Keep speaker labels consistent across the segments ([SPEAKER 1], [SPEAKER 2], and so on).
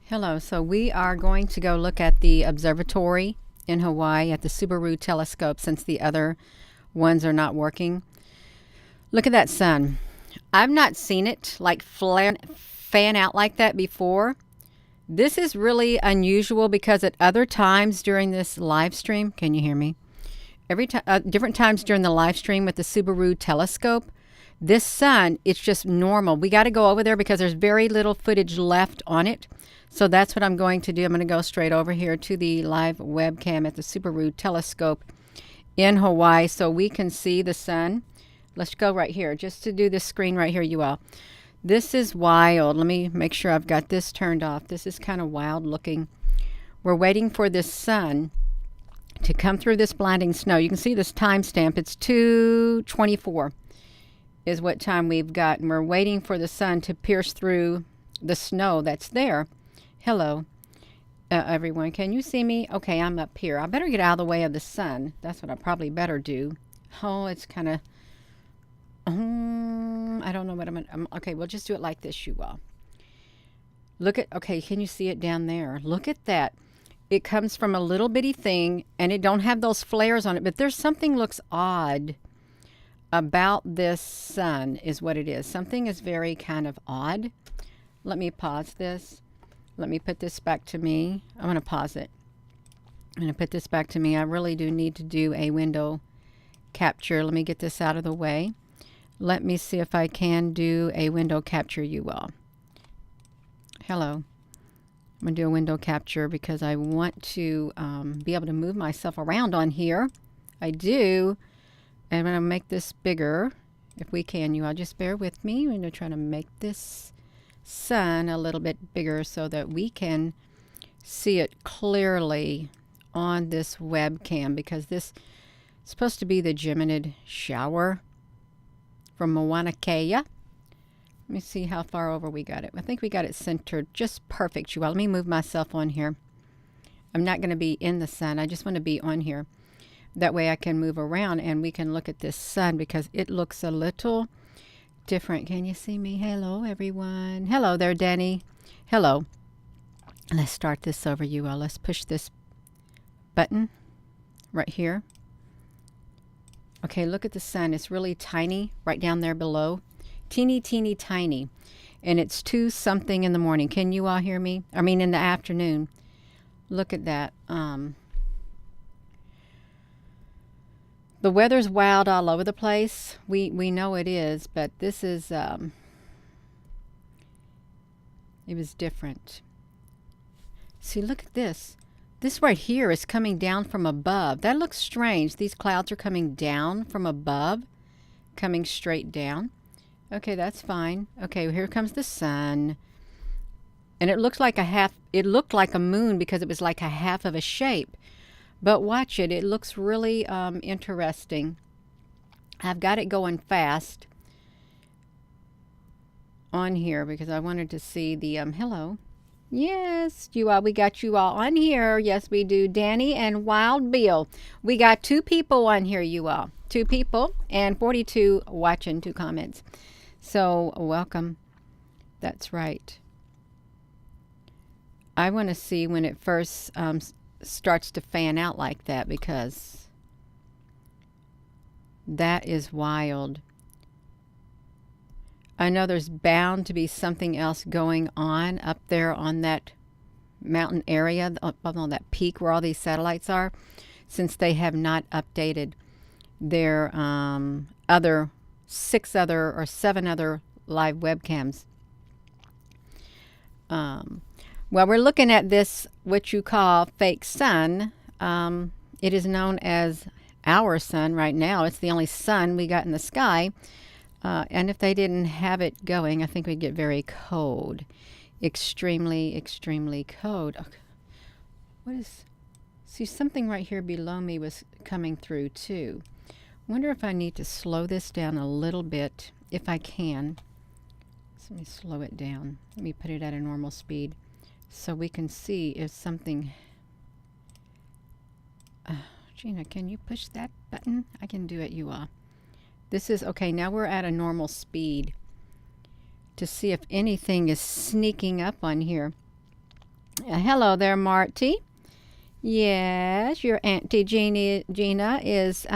[SPEAKER 1] Hello, so we are going to go look at the observatory in Hawaii at the Subaru telescope since the other ones are not working. Look at that sun. I've not seen it like fan out like that before. This is really unusual because at other times during this live stream, can you hear me? Every time, different times during the live stream with the Subaru telescope, this sun, it's just normal. We got to go over there because there's very little footage left on it. So that's what I'm going to do. I'm going to go straight over here to the live webcam at the Subaru telescope in Hawaii so we can see the sun. Let's go right here just to do this screen right here, you all. This is wild. Let me make sure I've got this turned off. This is kind of wild looking. We're waiting for this sun to come through this blinding snow. You can see this timestamp. It's 2:24 is what time we've got. And we're waiting for the sun to pierce through the snow that's there. Hello, everyone. Can you see me? Okay, I'm up here. I better get out of the way of the sun. That's what I probably better do. Oh, it's kind of... I don't know what I'm going to... Okay, we'll just do it like this, you all. Look at... Okay, can you see it down there? Look at that. It comes from a little bitty thing, and it don't have those flares on it, but there's something looks odd about this sun is what it is. Something is very kind of odd. Let me pause this. Let me put this back to me. I'm going to pause it. I'm going to put this back to me. I really do need to do a window capture. Let me get this out of the way. Let me see if I can do a window capture, you all. Hello. I'm going to do a window capture because I want to be able to move myself around on here. I do. And I'm going to make this bigger if we can. You all just bear with me. I'm going to try to make this sun a little bit bigger so that we can see it clearly on this webcam because this is supposed to be the Geminid shower from Mauna Kea. Let me see how far over we got it. I think we got it centered just perfect, you all. Let me move myself on here. I'm not going to be in the sun. I just want to be on here. That way I can move around and we can look at this sun because it looks a little different. Can you see me? Hello, everyone. Hello there, Danny. Hello. Let's start this over, you all. Let's push this button right here. Okay, look at the sun. It's really tiny right down there below. Teeny, teeny, tiny. And it's 2 something in the morning. Can you all hear me? I mean, in the afternoon. Look at that. The weather's wild all over the place. We know it is, but this is, it was different. See, look at this. This right here is coming down from above. That looks strange. These clouds are coming down from above, coming straight down. Okay, that's fine. Okay, well, here comes the sun. And it looks like it looked like a moon because it was like a half of a shape. But watch it. It looks really interesting. I've got it going fast on here because I wanted to see the... hello. Yes, you all. We got you all on here. Yes, we do. Danny and Wild Bill. We got 2 people on here, you all. 2 people and 42 watching, 2 comments. So, welcome. That's right. I want to see when it first... starts to fan out like that because that is wild. I know there's bound to be something else going on up there on that mountain area, up on that peak where all these satellites are, since they have not updated their other 6 other or 7 other live webcams. Well, we're looking at this, what you call fake sun. It is known as our sun right now. It's the only sun we got in the sky. And if they didn't have it going, I think we'd get very cold. Extremely, extremely cold. Okay. What is... See, something right here below me was coming through, too. Wonder if I need to slow this down a little bit, if I can. So let me slow it down. Let me put it at a normal speed. So we can see if something... Gina, can you push that button? I can do it, you all. This is... Okay, now we're at a normal speed to see if anything is sneaking up on here. Hello there, Marty. Yes, your Auntie Gina is,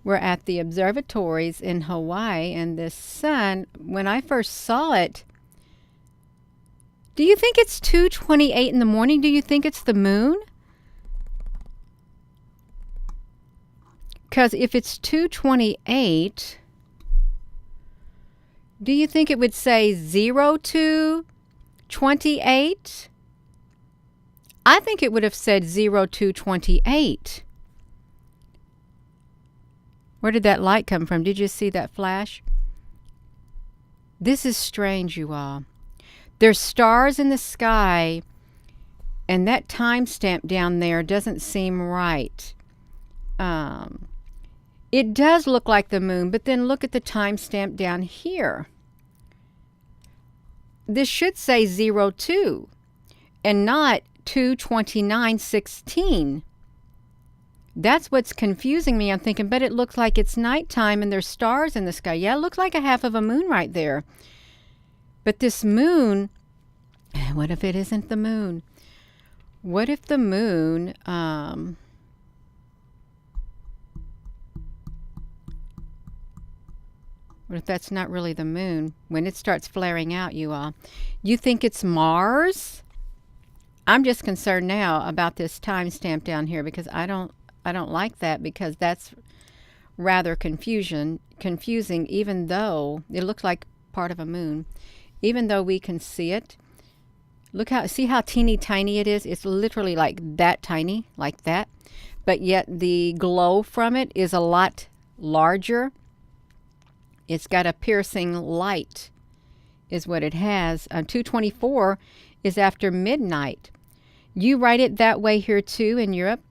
[SPEAKER 1] we're at the observatories in Hawaii, and this sun, when I first saw it, do you think it's 2:28 in the morning? Do you think it's the moon? Because if it's 2:28, do you think it would say 02:28? I think it would have said 02:28. Where did that light come from? Did you see that flash? This is strange, you all. There's stars in the sky, and that timestamp down there doesn't seem right. It does look like the moon, but then look at the timestamp down here. This should say 02 and not 2:29:16. That's what's confusing me. I'm thinking, but it looks like it's nighttime and there's stars in the sky. Yeah, it looks like a half of a moon right there. But this moon, what if it isn't the moon? What if the moon, what if that's not really the moon? When it starts flaring out, you all. You think it's Mars? I'm just concerned now about this timestamp down here because I don't like that, because that's rather confusing, even though it looks like part of a moon. Even though we can see it. See how teeny tiny it is? It's literally like that tiny, like that. But yet the glow from it is a lot larger. It's got a piercing light is what it has. 2:24 is after midnight. You write it that way here too in Europe.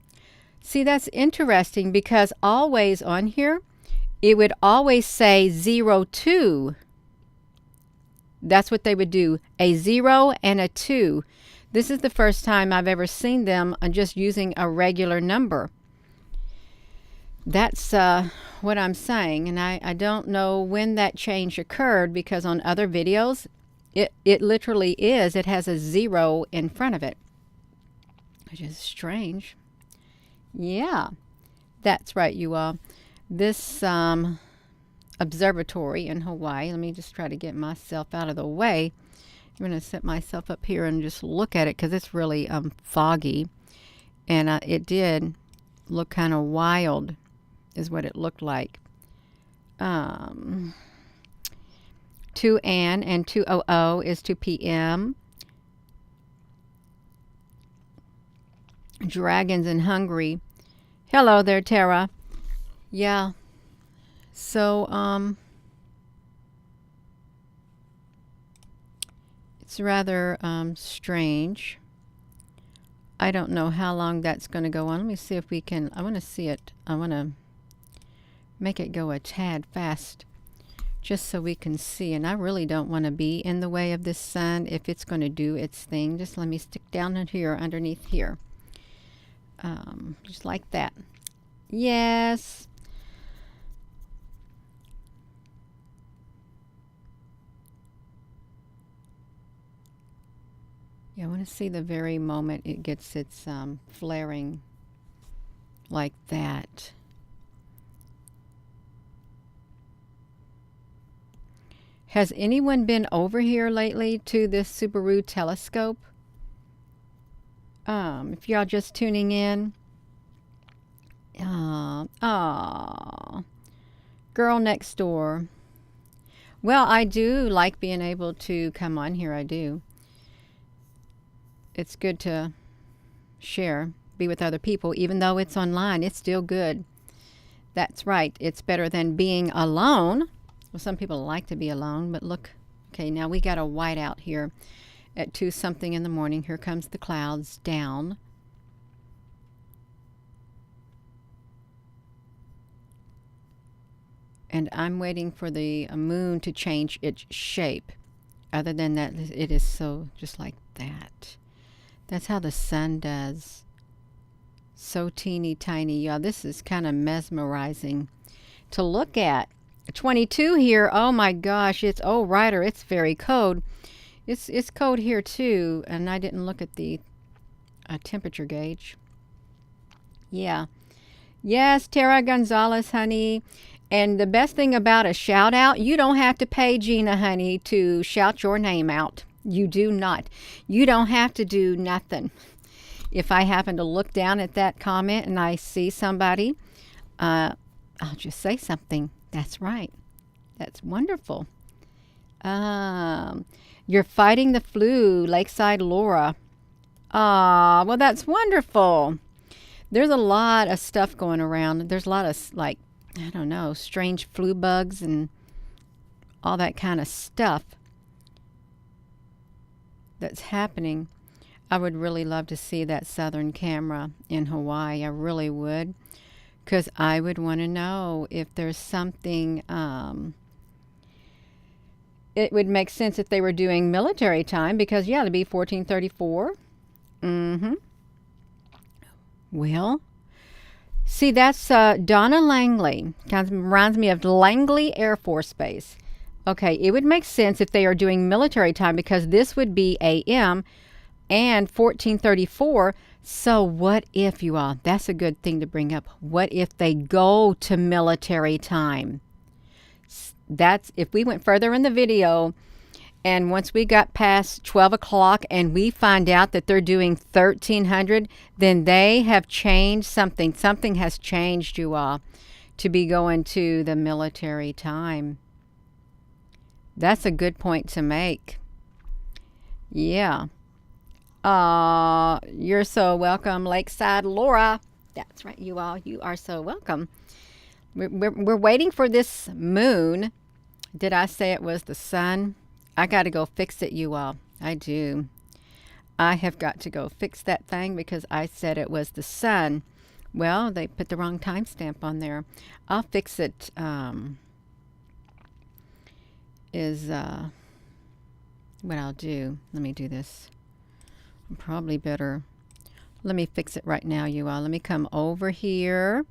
[SPEAKER 1] See, that's interesting because always on here, it would always say 02. That's what they would do, a 0 and a 2. This is the first time I've ever seen them just using a regular number. That's what I'm saying, and I don't know when that change occurred, because on other videos, it literally is. It has a 0 in front of it, which is strange. Yeah, that's right, you all. This observatory in Hawaii, let me just try to get myself out of the way. I'm going to set myself up here and just look at it because it's really foggy. And it did look kind of wild is what it looked like. 2 N and 2:00 is 2 p.m. Dragons in Hungary. Hello there, Tara. Yeah. So, it's rather strange. I don't know how long that's going to go on. Let me see if we can. I want to see it. I want to make it go a tad fast just so we can see. And I really don't want to be in the way of this sun if it's going to do its thing. Just let me stick down in here, underneath here. Just like that. Yes. Yeah, I want to see the very moment it gets its flaring like that. Has anyone been over here lately to this Subaru telescope? If y'all just tuning in. Girl next door. Well, I do like being able to come on here. I do. It's good to share, be with other people, even though it's online. It's still good. That's right. It's better than being alone. Well, some people like to be alone, but look. Okay, now we got a whiteout here at 2 something in the morning. Here comes the clouds down. And I'm waiting for the moon to change its shape. Other than that, it is so just like that. That's how the sun does. So teeny tiny. Yeah, this is kind of mesmerizing to look at. 22 here. Oh my gosh, it's, oh, Ryder, it's very cold. It's cold here too, and I didn't look at the temperature gauge. Yeah. Yes, Tara Gonzalez, honey. And the best thing about a shout out, you don't have to pay Gina, honey, to shout your name out. You do not. You don't have to do nothing. If I happen to look down at that comment and I see somebody, I'll just say something. That's right. That's wonderful. You're fighting the flu, Lakeside Laura. Ah, well, that's wonderful. There's a lot of stuff going around. There's a lot of, like, I don't know, strange flu bugs and all that kind of stuff that's happening. I would really love to see that southern camera in Hawaii. I really would. Because I would want to know if there's something. It would make sense if they were doing military time because, yeah, it'd be 1434. Mm-hmm. Well, see, that's Donna Langley. Kind of reminds me of Langley Air Force Base. Okay, it would make sense if they are doing military time because this would be AM and 1434. So what if, you all, that's a good thing to bring up. What if they go to military time? That's if we went further in the video and once we got past 12 o'clock and we find out that they're doing 1300, then they have changed something. Something has changed, you all, to be going to the military time. That's a good point to make. Yeah. You're so welcome, Lakeside Laura. That's right, you all. You are so welcome. We're waiting for this moon. Did I say it was the sun? I got to go fix it, you all. I do. I have got to go fix that thing because I said it was the sun. Well, they put the wrong timestamp on there. I'll fix it. What I'll do. Let me do this. Probably better. Let me fix it right now, you all. Let me come over here.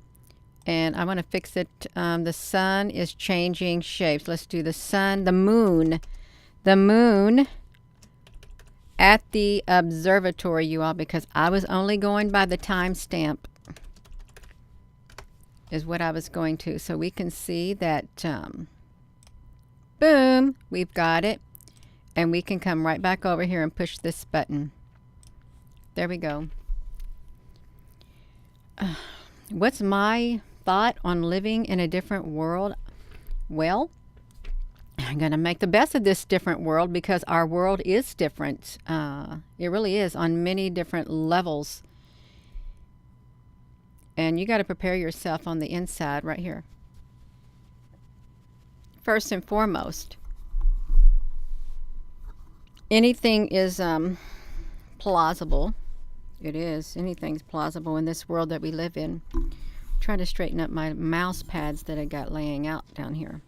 [SPEAKER 1] And I want to fix it. The sun is changing shapes. Let's do the sun, the moon. The moon at the observatory, you all, because I was only going by the timestamp is what I was going to. So we can see that, boom, we've got it. And we can come right back over here and push this button. There we go. What's my thought on living in a different world? Well, I'm going to make the best of this different world because our world is different. It really is on many different levels. And you got to prepare yourself on the inside right here. First and foremost, anything is plausible. It is. Anything's plausible in this world that we live in. Try to straighten up my mouse pads that I got laying out down here.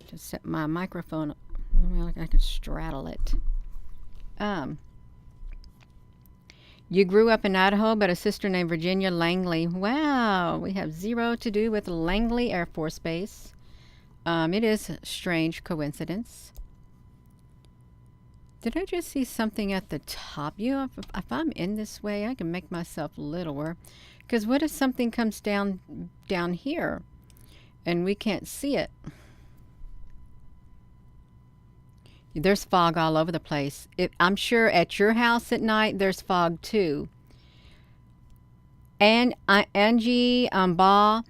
[SPEAKER 1] Just set my microphone. Well, I could straddle it. You grew up in Idaho, but a sister named Virginia Langley. Wow, we have zero to do with Langley Air Force Base. It is a strange coincidence. Did I just see something at the top? You know, if I'm in this way, I can make myself littler. Because what if something comes down here and we can't see it? There's fog all over the place. I'm sure at your house at night, there's fog too. And Angie Ba,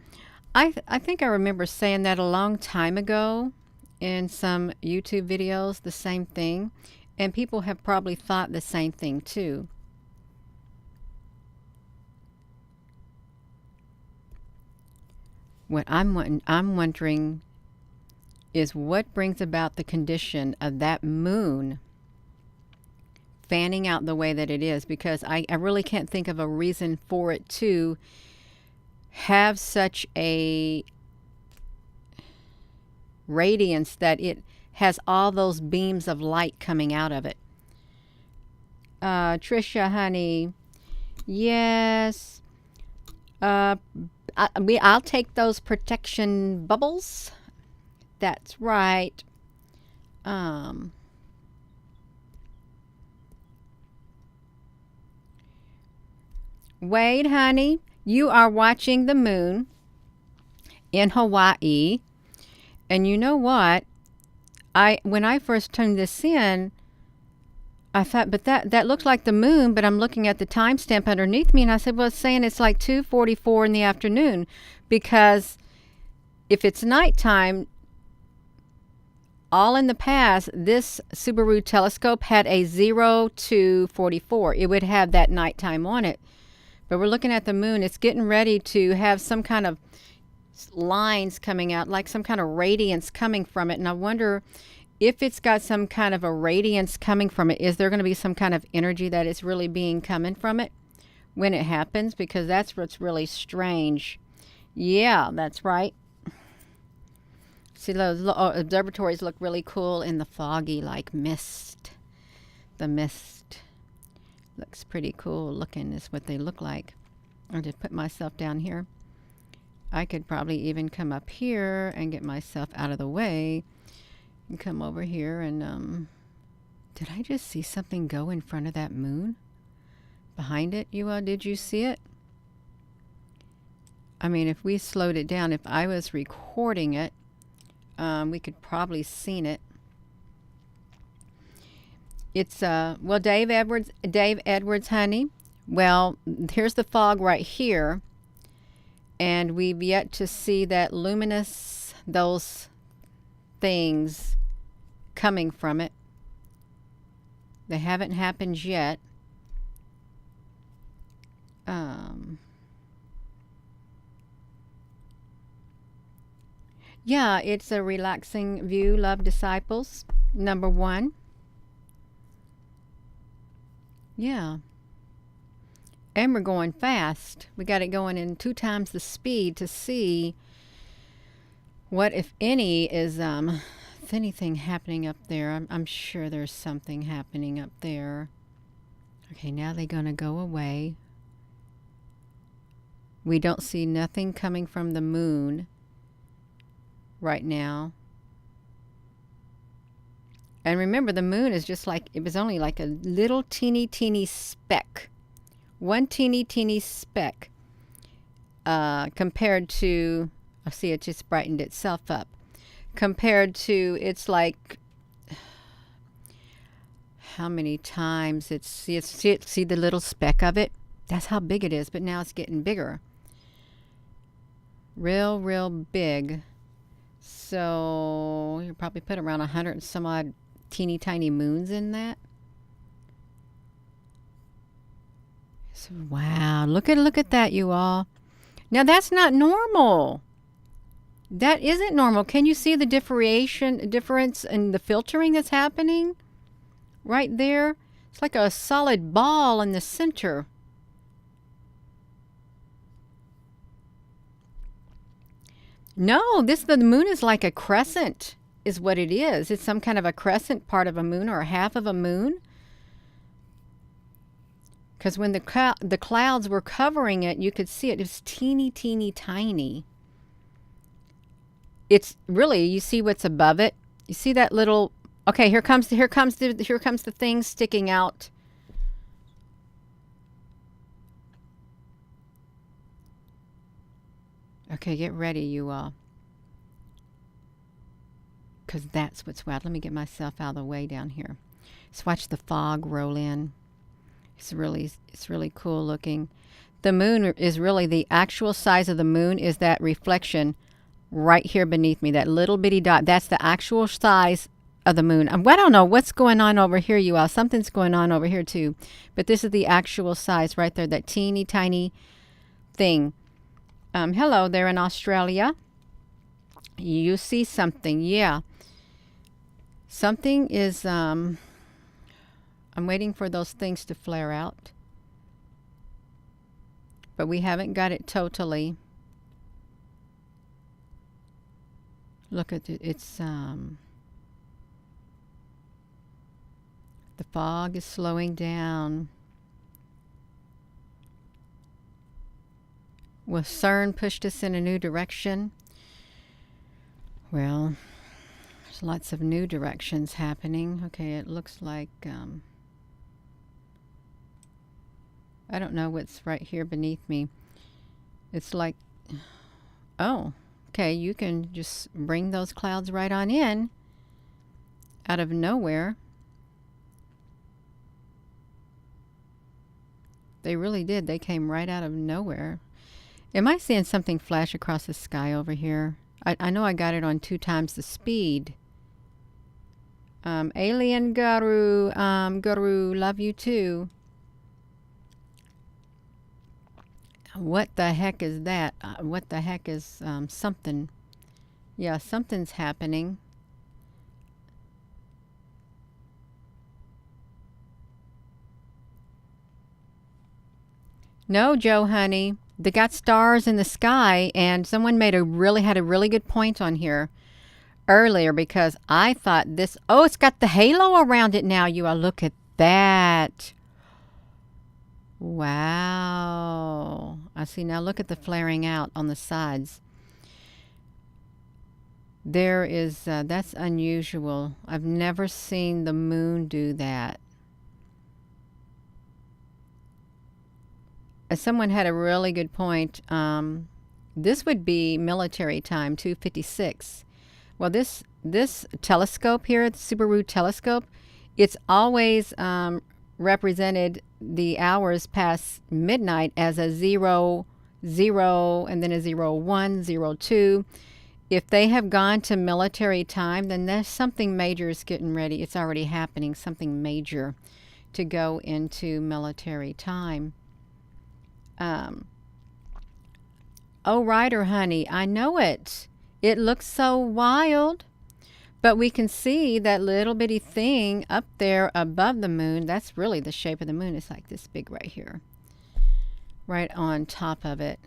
[SPEAKER 1] I think I remember saying that a long time ago in some YouTube videos, the same thing. And people have probably thought the same thing too. What I'm wondering is what brings about the condition of that moon fanning out the way that it is, because I really can't think of a reason for it to have such a radiance that it has all those beams of light coming out of it. Trisha, honey, yes. I'll take those protection bubbles. That's right. Wade, honey, you are watching the moon in Hawaii. And you know what? When I first turned this in, I thought, but that looks like the moon, but I'm looking at the timestamp underneath me, and I said, well, it's saying it's like 2:44 in the afternoon, because if it's nighttime, all in the past, this Subaru telescope had a 0 to 44. It would have that nighttime on it. But we're looking at the moon. It's getting ready to have some kind of lines coming out, like some kind of radiance coming from it. And I wonder if it's got some kind of a radiance coming from it. Is there going to be some kind of energy that is really being coming from it when it happens? Because that's what's really strange. Yeah, that's right. See, those observatories look really cool in the foggy, like mist. The mist looks pretty cool looking, is what they look like. I'll just put myself down here. I could probably even come up here and get myself out of the way and come over here and, did I just see something go in front of that moon? Behind it, you all, did you see it? I mean, if we slowed it down, if I was recording it, we could probably seen it. It's well, Dave Edwards, honey. Well, here's the fog right here, and we've yet to see that luminous, those things coming from it. They haven't happened yet. Yeah, it's a relaxing view, love disciples. Number 1. Yeah. And we're going fast. We got it going in 2 times the speed to see what, if any, is if anything happening up there. I'm sure there's something happening up there. Okay, now they're going to go away. We don't see nothing coming from the moon right now. And remember, the moon is just like, it was only like a little teeny speck. One teeny speck compared to, I see it just brightened itself up. Compared to, it's like, how many times it's, see the little speck of it? That's how big it is, but now it's getting bigger. Real big. So you probably put around 100 and some odd teeny tiny moons in that. So, wow, look at that, you all. Now that's not normal. That isn't normal. Can you see the difference in the filtering that's happening right there? It's like a solid ball in the center. No, the moon is like a crescent, is what it is. It's some kind of a crescent part of a moon, or half of a moon. Because when the clouds were covering it, you could see it. It was teeny tiny. It's really, you see what's above it. You see that little. Okay, here comes the thing sticking out. Okay, get ready, you all. Because that's what's wild. Let me get myself out of the way down here. Let's watch the fog roll in. It's really cool looking. The moon is really, the actual size of the moon is that reflection right here beneath me. That little bitty dot. That's the actual size of the moon. I don't know what's going on over here, you all. Something's going on over here too. But this is the actual size right there. That teeny tiny thing. Hello there in Australia. You see something. Yeah. Something is, I'm waiting for those things to flare out. But we haven't got it totally. Look at it. It's, the fog is slowing down. Well, CERN pushed us in a new direction. Well, there's lots of new directions happening. Okay, it looks like I don't know what's right here beneath me. It's like, oh, okay, you can just bring those clouds right on in out of nowhere. They really did. They came right out of nowhere. Am I seeing something flash across the sky over here? I know I got it on 2 times the speed. Alien Guru, Guru, love you too. What the heck is that? What the heck is something? Yeah, something's happening. No, Joe, honey. They got stars in the sky, and someone had a really good point on here earlier because I thought this. Oh, it's got the halo around it now. You all look at that. Wow. I see. Now look at the flaring out on the sides. There is, that's unusual. I've never seen the moon do that. Someone had a really good point. This would be military time, 2:56. Well, this telescope here, the Subaru telescope, it's always represented the hours past midnight as a 00, and then a 01, 02. If they have gone to military time, then there's something major is getting ready. It's already happening, something major to go into military time. Oh, Ryder, honey, I know it. It looks so wild. But we can see that little bitty thing up there above the moon. That's really the shape of the moon. It's like this big right here. Right on top of it.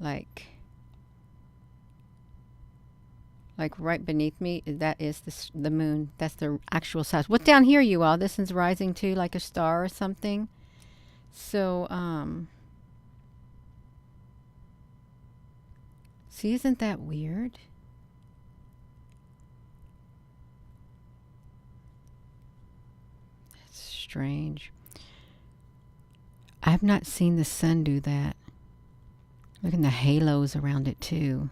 [SPEAKER 1] Like right beneath me, that is the moon. That's the actual size. What's down here, you all? This one's rising too, like a star or something. So, see, isn't that weird? That's strange. I've not seen the sun do that. Look at the halos around it too.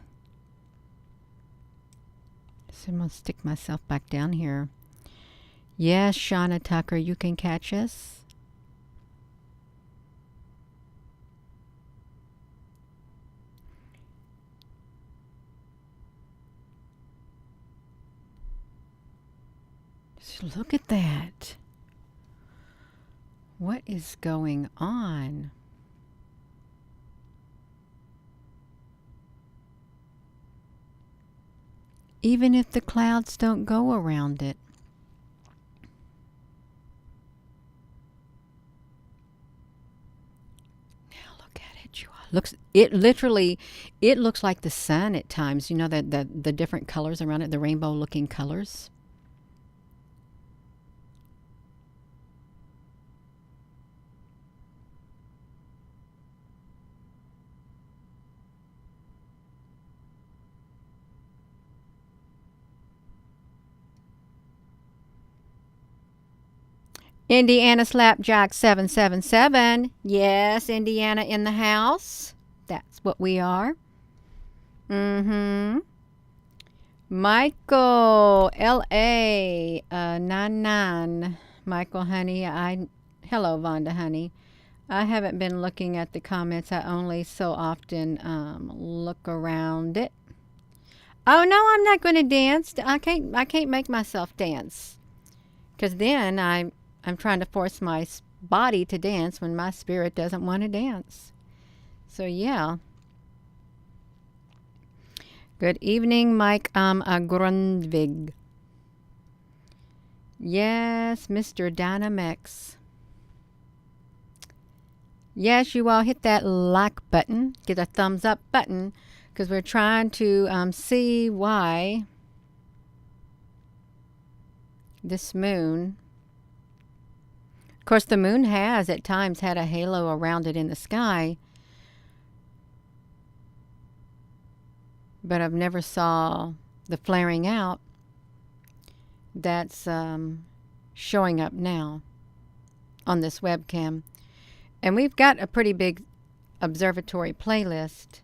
[SPEAKER 1] So I'm going to stick myself back down here. Yes, Shauna Tucker, you can catch us. Just look at that. What is going on? Even if the clouds don't go around it. Now look at it, you all. It looks like the sun at times. You know that the different colors around it, the rainbow looking colors. Indiana Slapjack 777. Yes, Indiana in the house. That's what we are. Michael LA 99. Michael, honey, hello, Vonda, honey. I haven't been looking at the comments. I only so often look around it. Oh no, I'm not going to dance. I can't make myself dance, because then I'm trying to force my body to dance when my spirit doesn't want to dance. So yeah. Good evening, Mike Grundvig. Yes, Mr. Dynamex. Yes, you all hit that like button. Get a thumbs up button, because we're trying to see why this moon. Of course, the moon has at times had a halo around it in the sky, but I've never saw the flaring out that's showing up now. on this webcam. And we've got a pretty big observatory playlist.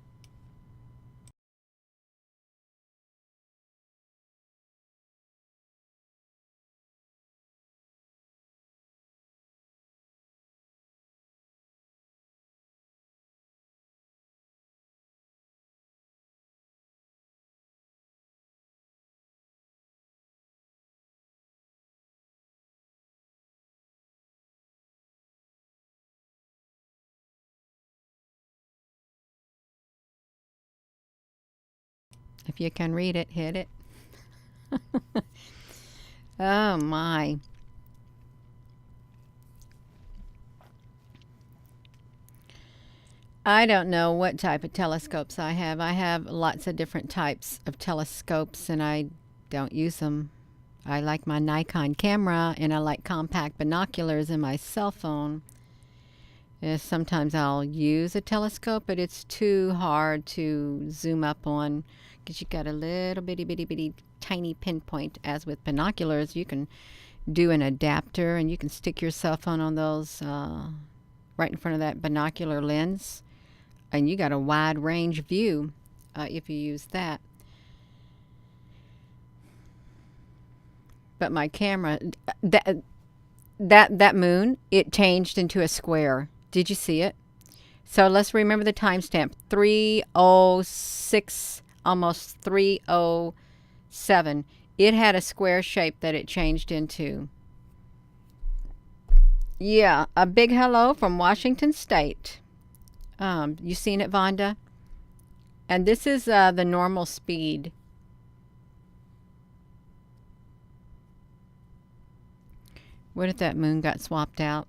[SPEAKER 1] If you can read it, hit it. Oh my. I don't know what type of telescopes I have. I have lots of different types of telescopes and I don't use them. I like my Nikon camera and I like compact binoculars in my cell phone. Sometimes I'll use a telescope, but it's too hard to zoom up on because you got a little bitty tiny pinpoint. As with binoculars, you can do an adapter and you can stick your cell phone on those right in front of that binocular lens, and you got a wide range view if you use that. But my camera, that moon, it changed into a square. Did you see it? So let's remember the timestamp. 306, almost 307. It had a square shape that it changed into. Yeah, a big hello from Washington State. You seen it, Vonda? And this is the normal speed. What if that moon got swapped out?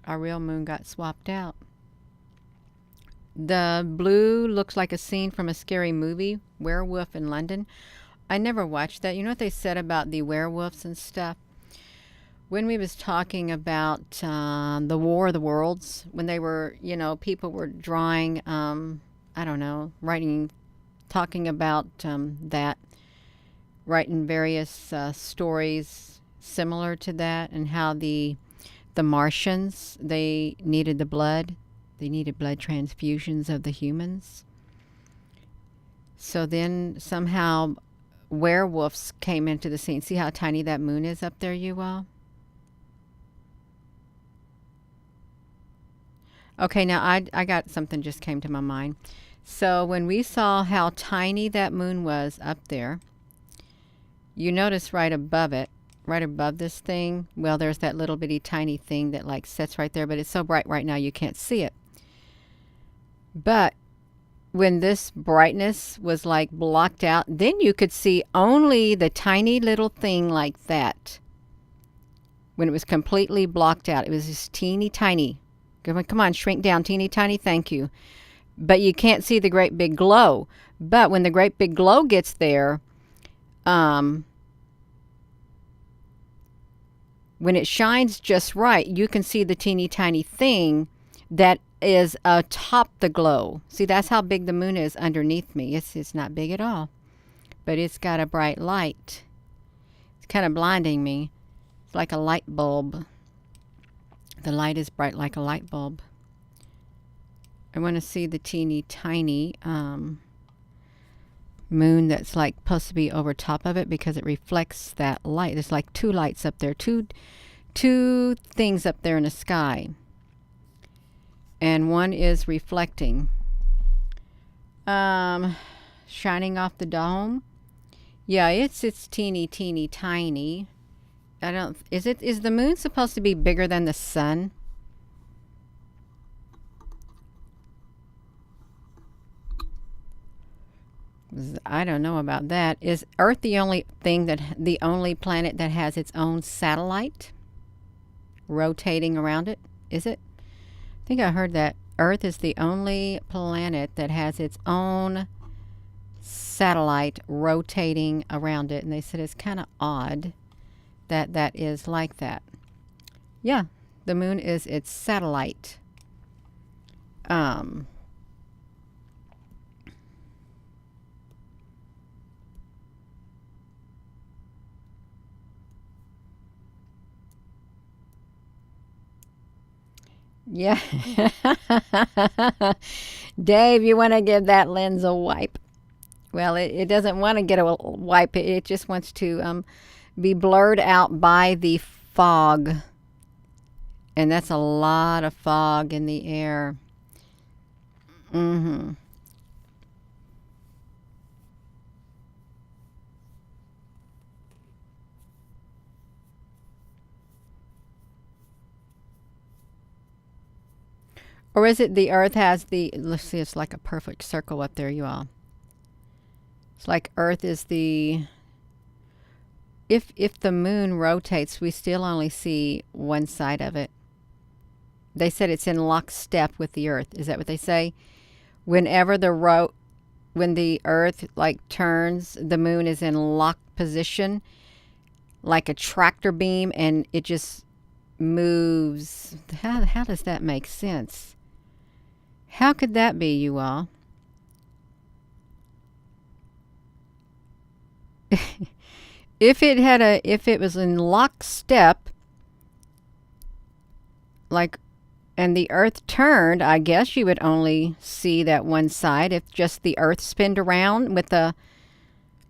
[SPEAKER 1] Our real moon got swapped out. The blue looks like a scene from a scary movie, Werewolf in London. I never watched that. You know what they said about the werewolves and stuff? When we was talking about the War of the Worlds, when they were, people were drawing, I don't know, writing, talking about that, writing various stories similar to that, and how the Martians, they needed the blood. They needed blood transfusions of the humans. So then somehow werewolves came into the scene. See how tiny that moon is up there, you all? Okay, now I got something just came to my mind. So when we saw how tiny that moon was up there, you notice right above it, right above this thing, well, there's that little bitty tiny thing that like sits right there, but it's so bright right now you can't see it. But when this brightness was like blocked out, then you could see only the tiny little thing like that. When it was completely blocked out, it was just teeny tiny. Come on, shrink down, teeny tiny, thank you. But you can't see the great big glow. But when the great big glow gets there, when it shines just right, you can see the teeny tiny thing that is atop the glow. See, that's how big the moon is underneath me. It's not big at all, but it's got a bright light. It's kind of blinding me. It's like a light bulb. The light is bright like a light bulb. I want to see the teeny tiny moon that's like supposed to be over top of it because it reflects that light. There's like two lights up there, two things up there in the sky, and one is reflecting, shining off the dome. Yeah, it's teeny tiny. I don't. Is the moon supposed to be bigger than the sun? I don't know about that. Is Earth the only planet that has its own satellite rotating around it? Is it? I think I heard that Earth is the only planet that has its own satellite rotating around it, and they said it's kind of odd that is like that. Yeah, the moon is its satellite. Yeah. Dave, you want to give that lens a wipe? Well, it doesn't want to get a wipe. It just wants to be blurred out by the fog. And that's a lot of fog in the air. Mm-hmm. Or is it the Earth has the, let's see, it's like a perfect circle up there, you all. It's like Earth is the, if the moon rotates, we still only see one side of it. They said it's in lockstep with the Earth. Is that what they say? Whenever when the Earth like turns, the moon is in lock position, like a tractor beam, and it just moves. How does that make sense? How could that be, you all? If it was in lockstep, like, and the Earth turned, I guess you would only see that one side. If just the Earth spinned around with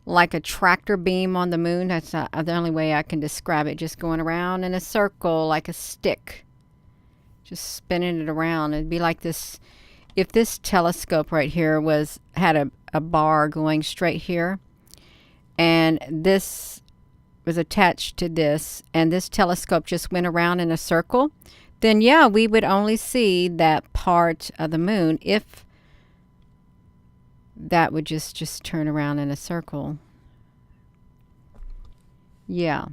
[SPEAKER 1] like a tractor beam on the moon, that's the only way I can describe it. Just going around in a circle like a stick, just spinning it around. It'd be like this. If this telescope right here had a bar going straight here, and this was attached to this, and this telescope just went around in a circle, then yeah, we would only see that part of the moon if that would just turn around in a circle. Yeah.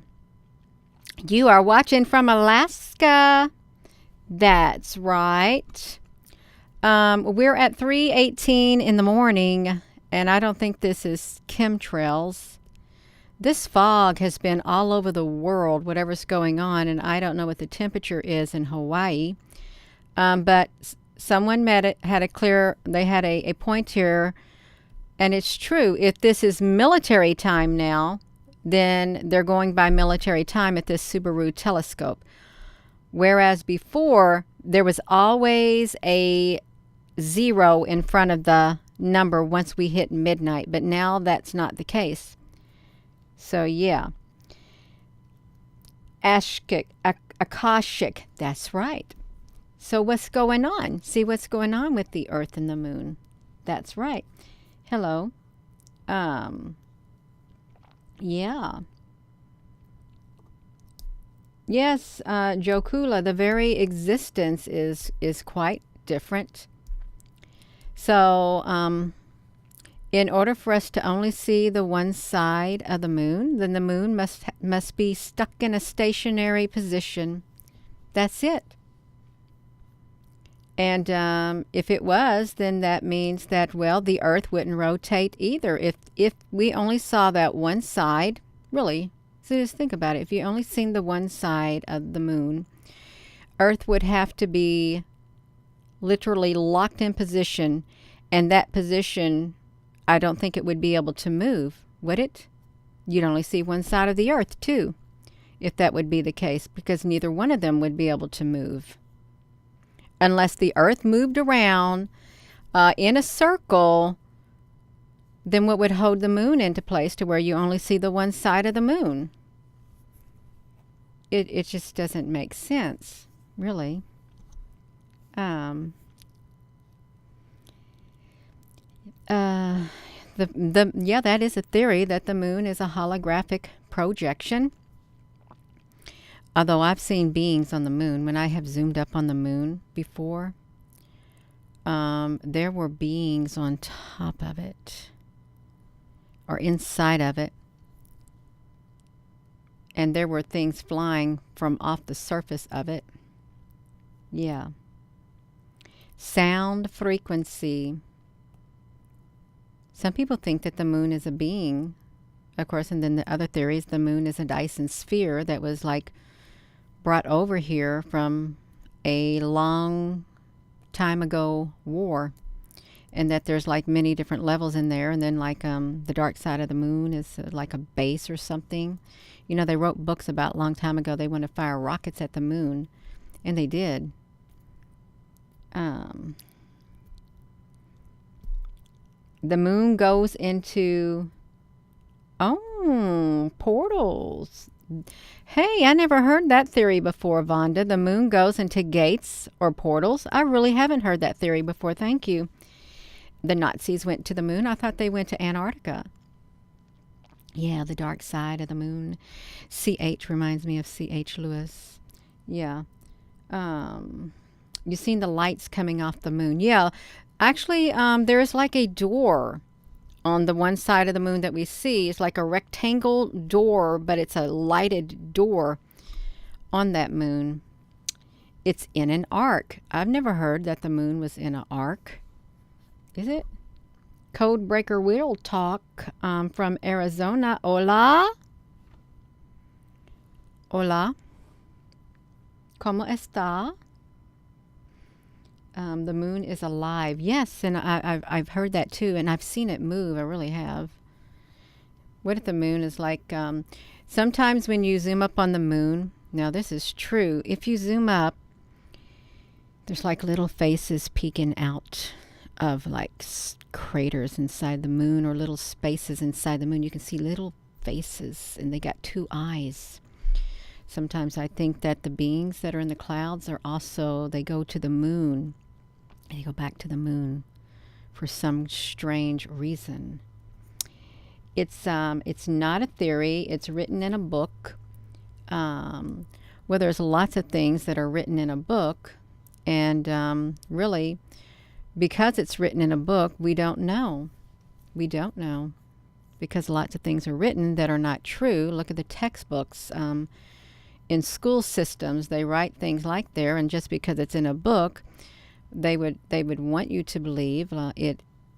[SPEAKER 1] You are watching from Alaska. That's right. We're at 3:18 in the morning, and I don't think this is chemtrails. This fog has been all over the world, whatever's going on, and I don't know what the temperature is in Hawaii. But someone had a point here, and it's true. If this is military time now, then they're going by military time at this Subaru telescope. Whereas before, there was always a 0 in front of the number once we hit midnight, but now that's not the case. So yeah. Akashic, that's right. So what's going on? See what's going on with the Earth and the Moon. That's right. Hello. Yeah. Yes, Jokula, the very existence is quite different. So, in order for us to only see the one side of the moon, then the moon must be stuck in a stationary position. That's it. And if it was, then that means that, well, the Earth wouldn't rotate either. If we only saw that one side, really, so just think about it. If you only seen the one side of the moon, Earth would have to be literally locked in position, and that position, I don't think it would be able to move, would it? You'd only see one side of the Earth, too, if that would be the case, because neither one of them would be able to move. Unless the Earth moved around in a circle, then what would hold the moon into place to where you only see the one side of the moon? It just doesn't make sense, really. Yeah, that is a theory that the moon is a holographic projection. Although I've seen beings on the moon, when I have zoomed up on the moon before, there were beings on top of it or inside of it. And there were things flying from off the surface of it. Yeah. Sound frequency. Some people think that the moon is a being, of course, and then the other theory is the moon is a Dyson sphere that was like brought over here from a long time ago war, and that there's like many different levels in there, and then like the dark side of the moon is like a base or something. You know, they wrote books about a long time ago they wanted to fire rockets at the moon, and they did. Um, the moon goes into, oh, portals. Hey, I never heard that theory before, Vonda. The moon goes into gates or portals. I really haven't heard that theory before. Thank you. The Nazis went to the moon. I thought they went to Antarctica. Yeah, the dark side of the moon. CH reminds me of C.H. Lewis. Yeah. You seen the lights coming off the moon? Yeah. Actually, there's like a door on the one side of the moon that we see. It's like a rectangle door, but it's a lighted door on that moon. It's in an arc. I've never heard that the moon was in an arc. Is it? Codebreaker Will Talk from Arizona. Hola. Hola. ¿Cómo está? The moon is alive. Yes, and I've heard that too, and I've seen it move. I really have. What if the moon is like, sometimes when you zoom up on the moon, now this is true, if you zoom up, there's like little faces peeking out of like craters inside the moon or little spaces inside the moon. You can see little faces, and they got two eyes. Sometimes I think that the beings that are in the clouds are also, they go to the moon. And they go back to the moon for some strange reason. It's not a theory. It's written in a book. Well, there's lots of things that are written in a book. And really, because it's written in a book, we don't know. We don't know. Because lots of things are written that are not true. Look at the textbooks. In school systems, they write things like there, and just because it's in a book, they would want you to believe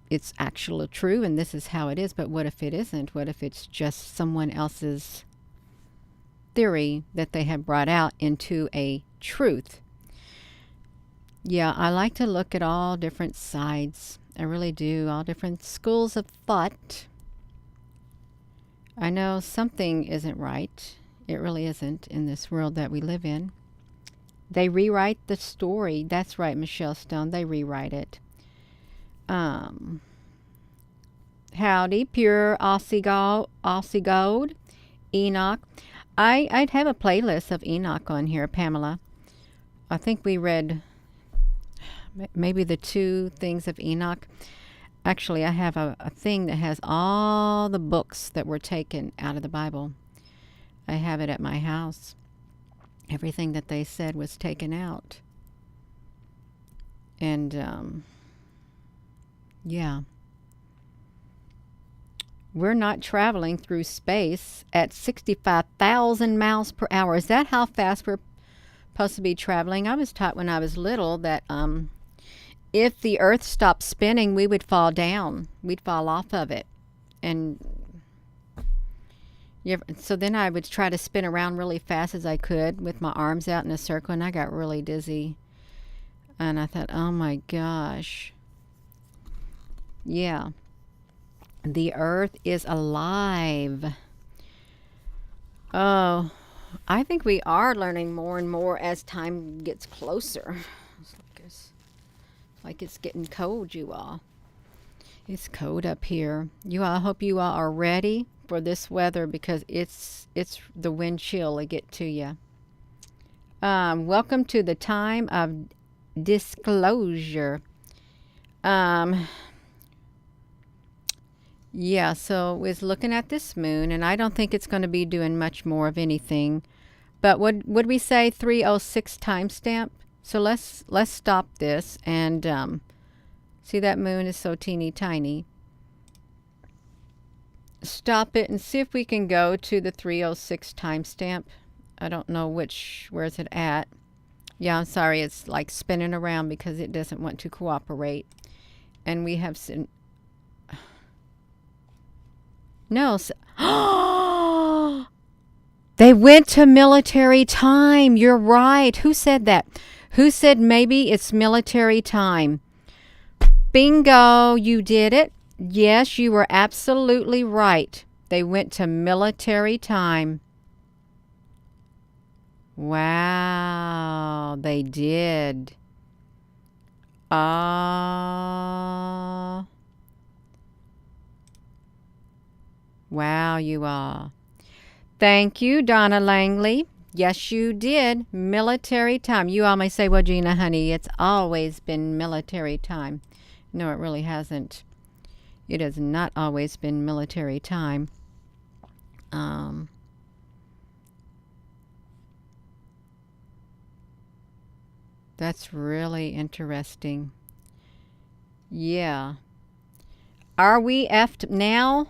[SPEAKER 1] it's actually true, and this is how it is. But what if it isn't? What if it's just someone else's theory that they have brought out into a truth? Yeah, I like to look at all different sides. I really do. All different schools of thought. I know something isn't right. It really isn't in this world that we live in. They rewrite the story. That's right, Michelle Stone. They rewrite it. Howdy, pure Aussie gold. Enoch. I'd have a playlist of Enoch on here, Pamela. I think we read maybe the 2 things of Enoch. Actually, I have a thing that has all the books that were taken out of the Bible. I have it at my house. Everything that they said was taken out. And, yeah. We're not traveling through space at 65,000 miles per hour. Is that how fast we're supposed to be traveling? I was taught when I was little that if the Earth stopped spinning, we would fall down. We'd fall off of it. And so then I would try to spin around really fast as I could with my arms out in a circle, and I got really dizzy. And I thought, oh my gosh. Yeah. The Earth is alive. Oh, I think we are learning more and more as time gets closer. It's like it's getting cold, you all. It's cold up here. You all, I hope you all are ready for this weather, because it's the wind chill will get to you. Welcome to the time of disclosure. Yeah, so was looking at this moon, and I don't think it's going to be doing much more of anything. But would we say 306 timestamp? So let's stop this and see, that moon is so teeny tiny. Stop it and see if we can go to the 306 timestamp. I don't know where's it at. Yeah, I'm sorry, it's like spinning around because it doesn't want to cooperate. And we have no. They went to military time. You're right. Who said that? Who said maybe it's military time? Bingo, you did it. Yes, you were absolutely right. They went to military time. Wow, they did. Wow, you are. Thank you, Donna Langley. Yes, you did. Military time. You all may say, well, Gina, honey, it's always been military time. No, it really hasn't. It has not always been military time. That's really interesting. Yeah. Are we effed now?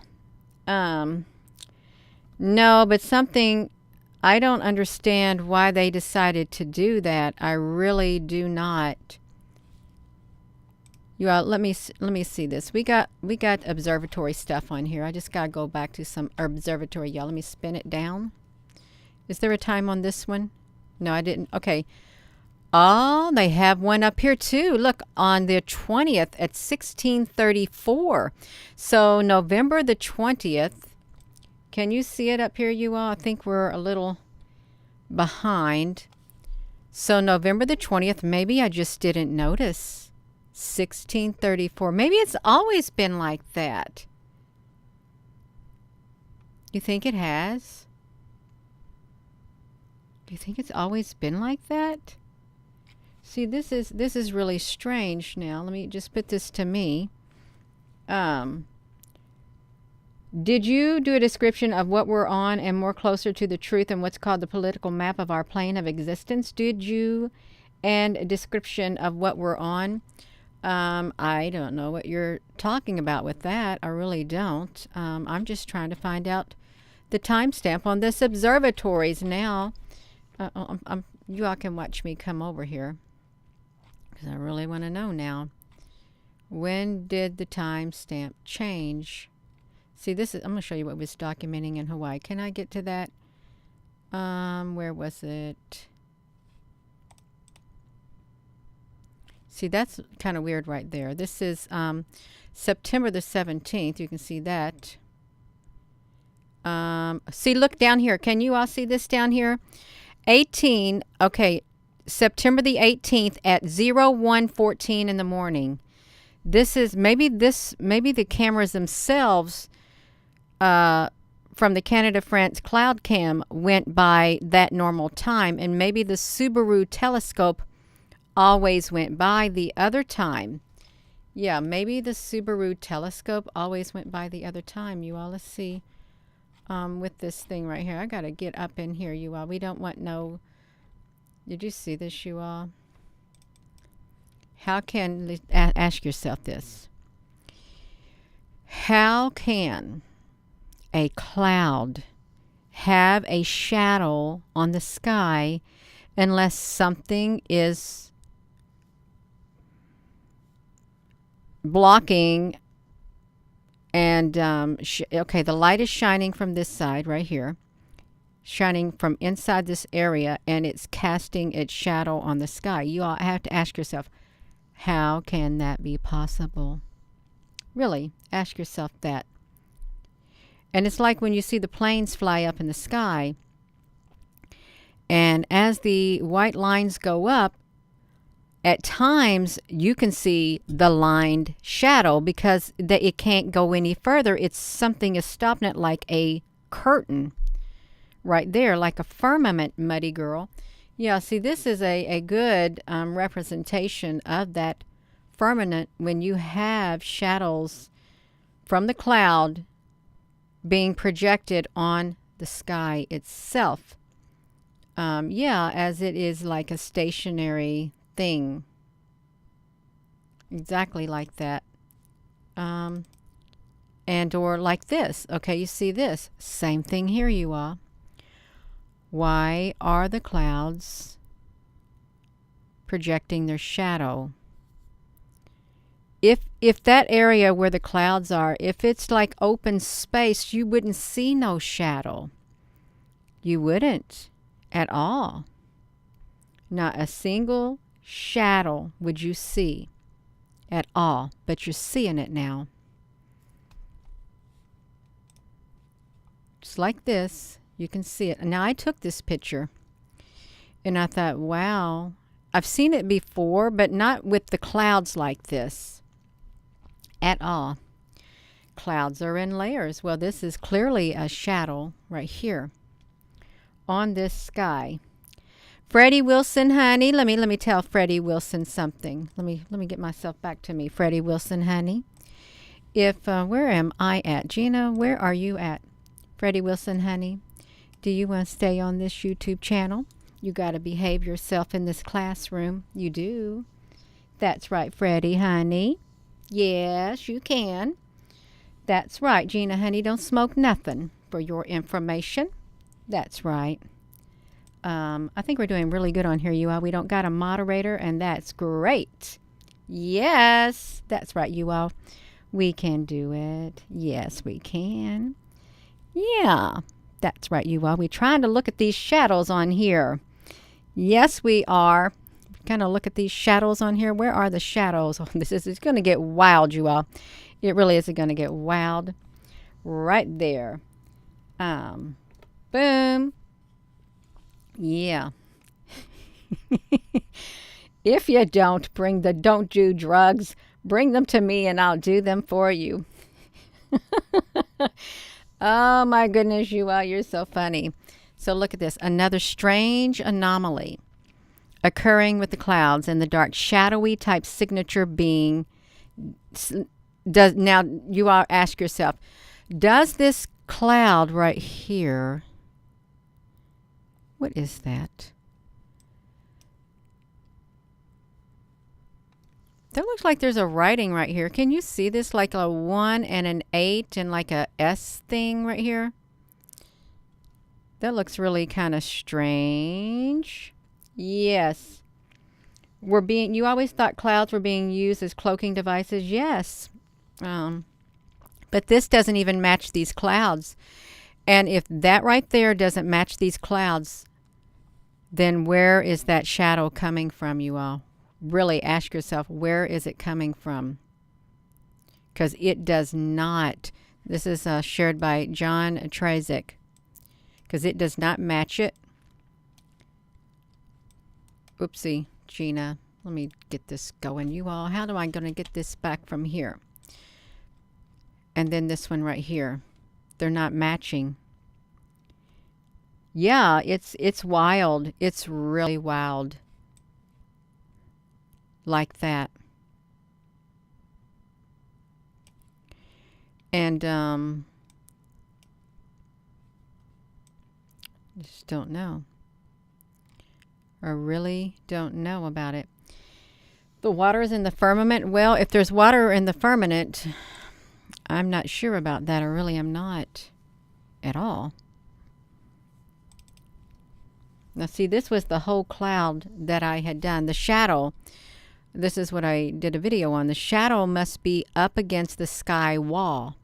[SPEAKER 1] No, but something I don't understand why they decided to do that. I really do not. You all, let me see this. We got observatory stuff on here. I just gotta go back to some observatory, y'all. Let me spin it down. Is there a time on this one? No, I didn't. Okay. Oh, they have one up here too. Look, on the 20th at 1634. So November the 20th. Can you see it up here, you all? I think we're a little behind. So November the 20th, maybe I just didn't notice. 1634. Maybe it's always been like that. You think it has? Do you think it's always been like that? See, this is really strange now. Let me just put this to me. Did you do a description of what we're on and more closer to the truth and what's called the political map of our plane of existence? Did you? And a description of what we're on? I don't know what you're talking about with that. I really don't. I'm just trying to find out the timestamp on this observatories now. You all can watch me come over here because I really want to know now. When did the timestamp change? See, this is, I'm going to show you what was documenting in Hawaii. Can I get to that? Where was it? See, that's kind of weird right there. This is September the 17th. You can see that. See, look down here. Can you all see this down here? 18, okay, September the 18th at 01:14 in the morning. This is, maybe the cameras themselves from the Canada-France cloud cam went by that normal time, and maybe the Subaru telescope always went by the other time. Yeah, maybe the Subaru telescope always went by the other time. You all, let's see. With this thing right here, I gotta get up in here, you all. We don't want no. Did you see this, you all? How can, ask yourself this. How can a cloud have a shadow on the sky unless something is blocking? And okay, the light is shining from this side right here, shining from inside this area, and it's casting its shadow on the sky. You all have to ask yourself, how can that be possible? Really, ask yourself that. And it's like when you see the planes fly up in the sky, and as the white lines go up, at times you can see the lined shadow because it can't go any further. It's something is stopping it, like a curtain right there, like a firmament, muddy girl. Yeah, see, this is a good representation of that firmament when you have shadows from the cloud being projected on the sky itself. Yeah, as it is like a stationary thing. Exactly like that. And or like this. Okay, you see this. Same thing here, you all. Why are the clouds projecting their shadow? If that area where the clouds are, if it's like open space, you wouldn't see no shadow. You wouldn't at all. Not a single shadow would you see at all, but you're seeing it now. Just like this, you can see it. Now I took this picture and I thought, wow, I've seen it before, but not with the clouds like this at all. Clouds are in layers. Well, this is clearly a shadow right here on this sky. Freddie Wilson, honey, let me tell Freddie Wilson something. Let me get myself back to me. Freddie Wilson, honey. If where am I at? Gina, where are you at? Freddie Wilson, honey. Do you want to stay on this YouTube channel? You got to behave yourself in this classroom. You do. That's right, Freddie, honey. Yes, you can. That's right, Gina, honey. Don't smoke nothing for your information. That's right. I think we're doing really good on here, you all. We don't got a moderator, and that's great. Yes, that's right, you all. We can do it. Yes, we can. Yeah, that's right, you all. We're trying to look at these shadows on here. Yes, we are. Kind of look at these shadows on here. Where are the shadows? Oh, this is going to get wild, you all. It really is going to get wild. Right there. Boom. Yeah. If you don't do drugs, bring them to me and I'll do them for you. Oh my goodness, you all, you're so funny. So look at this. Another strange anomaly occurring with the clouds and the dark shadowy type signature being now you all ask yourself, does this cloud right here, what is that? That looks like there's a writing right here. Can you see this, like a 1 and an 8 and like a S thing right here? That looks really kind of strange. Yes. You always thought clouds were being used as cloaking devices. Yes. But this doesn't even match these clouds. And if that right there doesn't match these clouds, then where is that shadow coming from, you all? Really ask yourself, where is it coming from? Because it does not. This is shared by John Trazik. Because it does not match it. Oopsie, Gina. Let me get this going, you all. How am I going to get this back from here? And then this one right here. They're not matching. Yeah, it's wild. It's really wild. Like that. And just don't know. I really don't know about it. The water is in the firmament. Well, if there's water in the firmament, I'm not sure about that. I really am not at all. Now see, this was the whole cloud that I had done. The shadow, this is what I did a video on. The shadow must be up against the sky wall.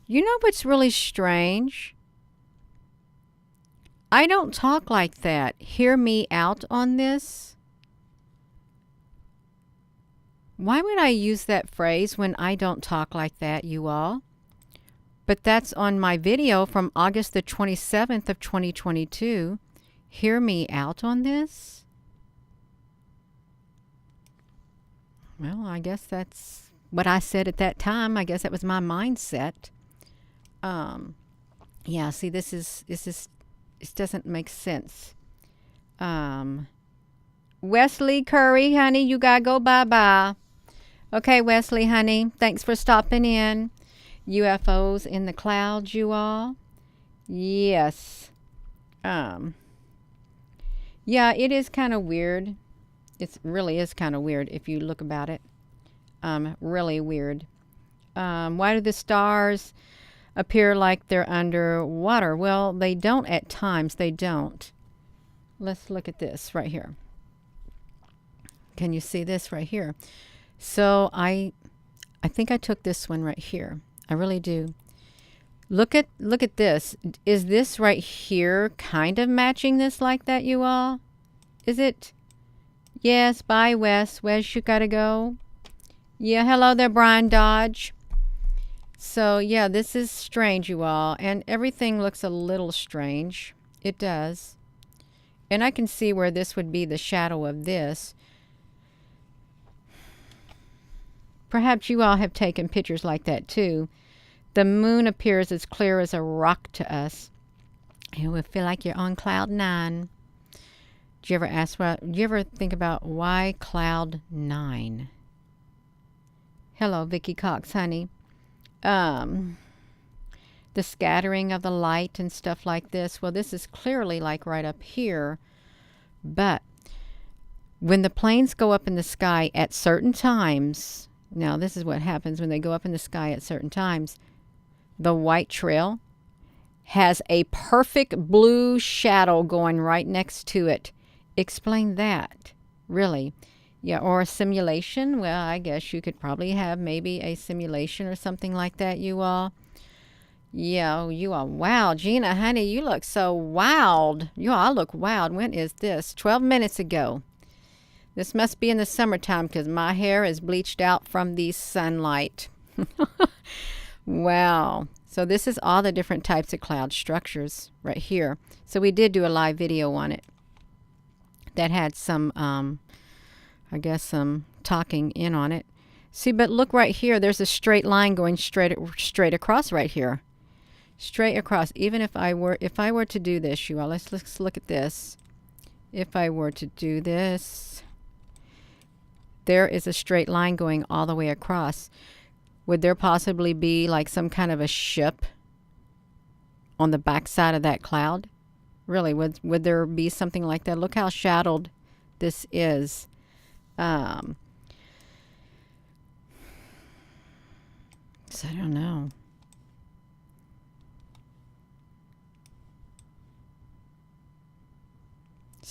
[SPEAKER 1] You know what's really strange? I don't talk like that. Hear me out on this. Why would I use that phrase when I don't talk like that, you all? But that's on my video from August the 27th of 2022. Hear me out on this? Well, I guess that's what I said at that time. I guess that was my mindset. Yeah, see, this doesn't make sense. Wesley Curry, honey, you gotta go bye-bye. Okay, Wesley, honey, thanks for stopping in. UFOs in the clouds, you all. Yes. Yeah, it is kind of weird. It really is kind of weird if you look about it. Really weird. Why do the stars appear like they're underwater? Well, they don't at times. They don't. Let's look at this right here. Can you see this right here? So I think I took this one right here. I really do. Look at this. Is this right here kind of matching this like that, you all? Is it? Yes, bye, Wes. Wes, you gotta go. Yeah, hello there, Brian Dodge. So yeah, this is strange, you all, and everything looks a little strange. It does. And I can see where this would be the shadow of this. Perhaps you all have taken pictures like that too. The moon appears as clear as a rock to us. You will feel like you're on cloud nine. Do you ever think about why cloud nine? Hello, Vicky Cox, honey. The scattering of the light and stuff like this. Well, this is clearly like right up here. But when the planes go up in the sky at certain times, now this is what happens when they go up in the sky at certain times, the white trail has a perfect blue shadow going right next to it. Explain that, really. Yeah, or a simulation. Well, I guess you could probably have maybe a simulation or something like that, you all. Yeah, you are. Wow, Gina, honey, you look so wild. You all look wild. When is this? 12 minutes ago. This must be in the summertime because my hair is bleached out from the sunlight. Wow. So this is all the different types of cloud structures right here. So we did do a live video on it that had some, I guess, some talking in on it. See, but look right here. There's a straight line going straight across right here. Straight across. Even if I were to do this, you all, let's look at this. If I were to do this, there is a straight line going all the way across. Would there possibly be like some kind of a ship on the backside of that cloud? Really, would there be something like that? Look how shadowed this is. So I don't know.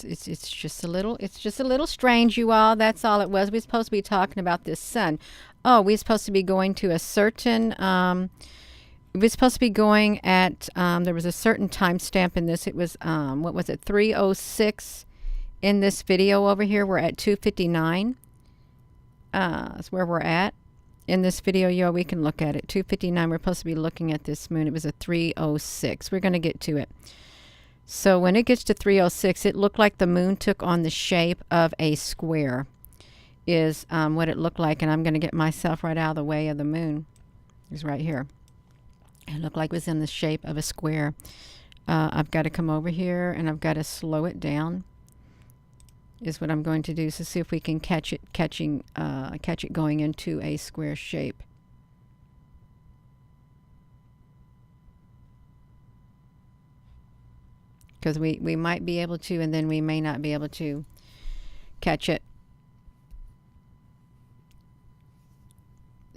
[SPEAKER 1] It's just a little strange, you all. That's all it was. We're supposed to be talking about this sun. Oh, we're supposed to be going to a certain we're supposed to be going at there was a certain timestamp in this. It was what was it, 3:06 in this video over here. We're at 2:59. That's where we're at in this video. Yo, we can look at it. 2:59. We're supposed to be looking at this moon. It was a 3:06. We're going to get to it. So when it gets to 3:06, it looked like the moon took on the shape of a square, is what it looked like. And I'm going to get myself right out of the way of the moon. It's right here. It looked like it was in the shape of a square. I've got to come over here and I've got to slow it down, is what I'm going to do. So see if we can catch it going into a square shape. Because we might be able to, and then we may not be able to catch it.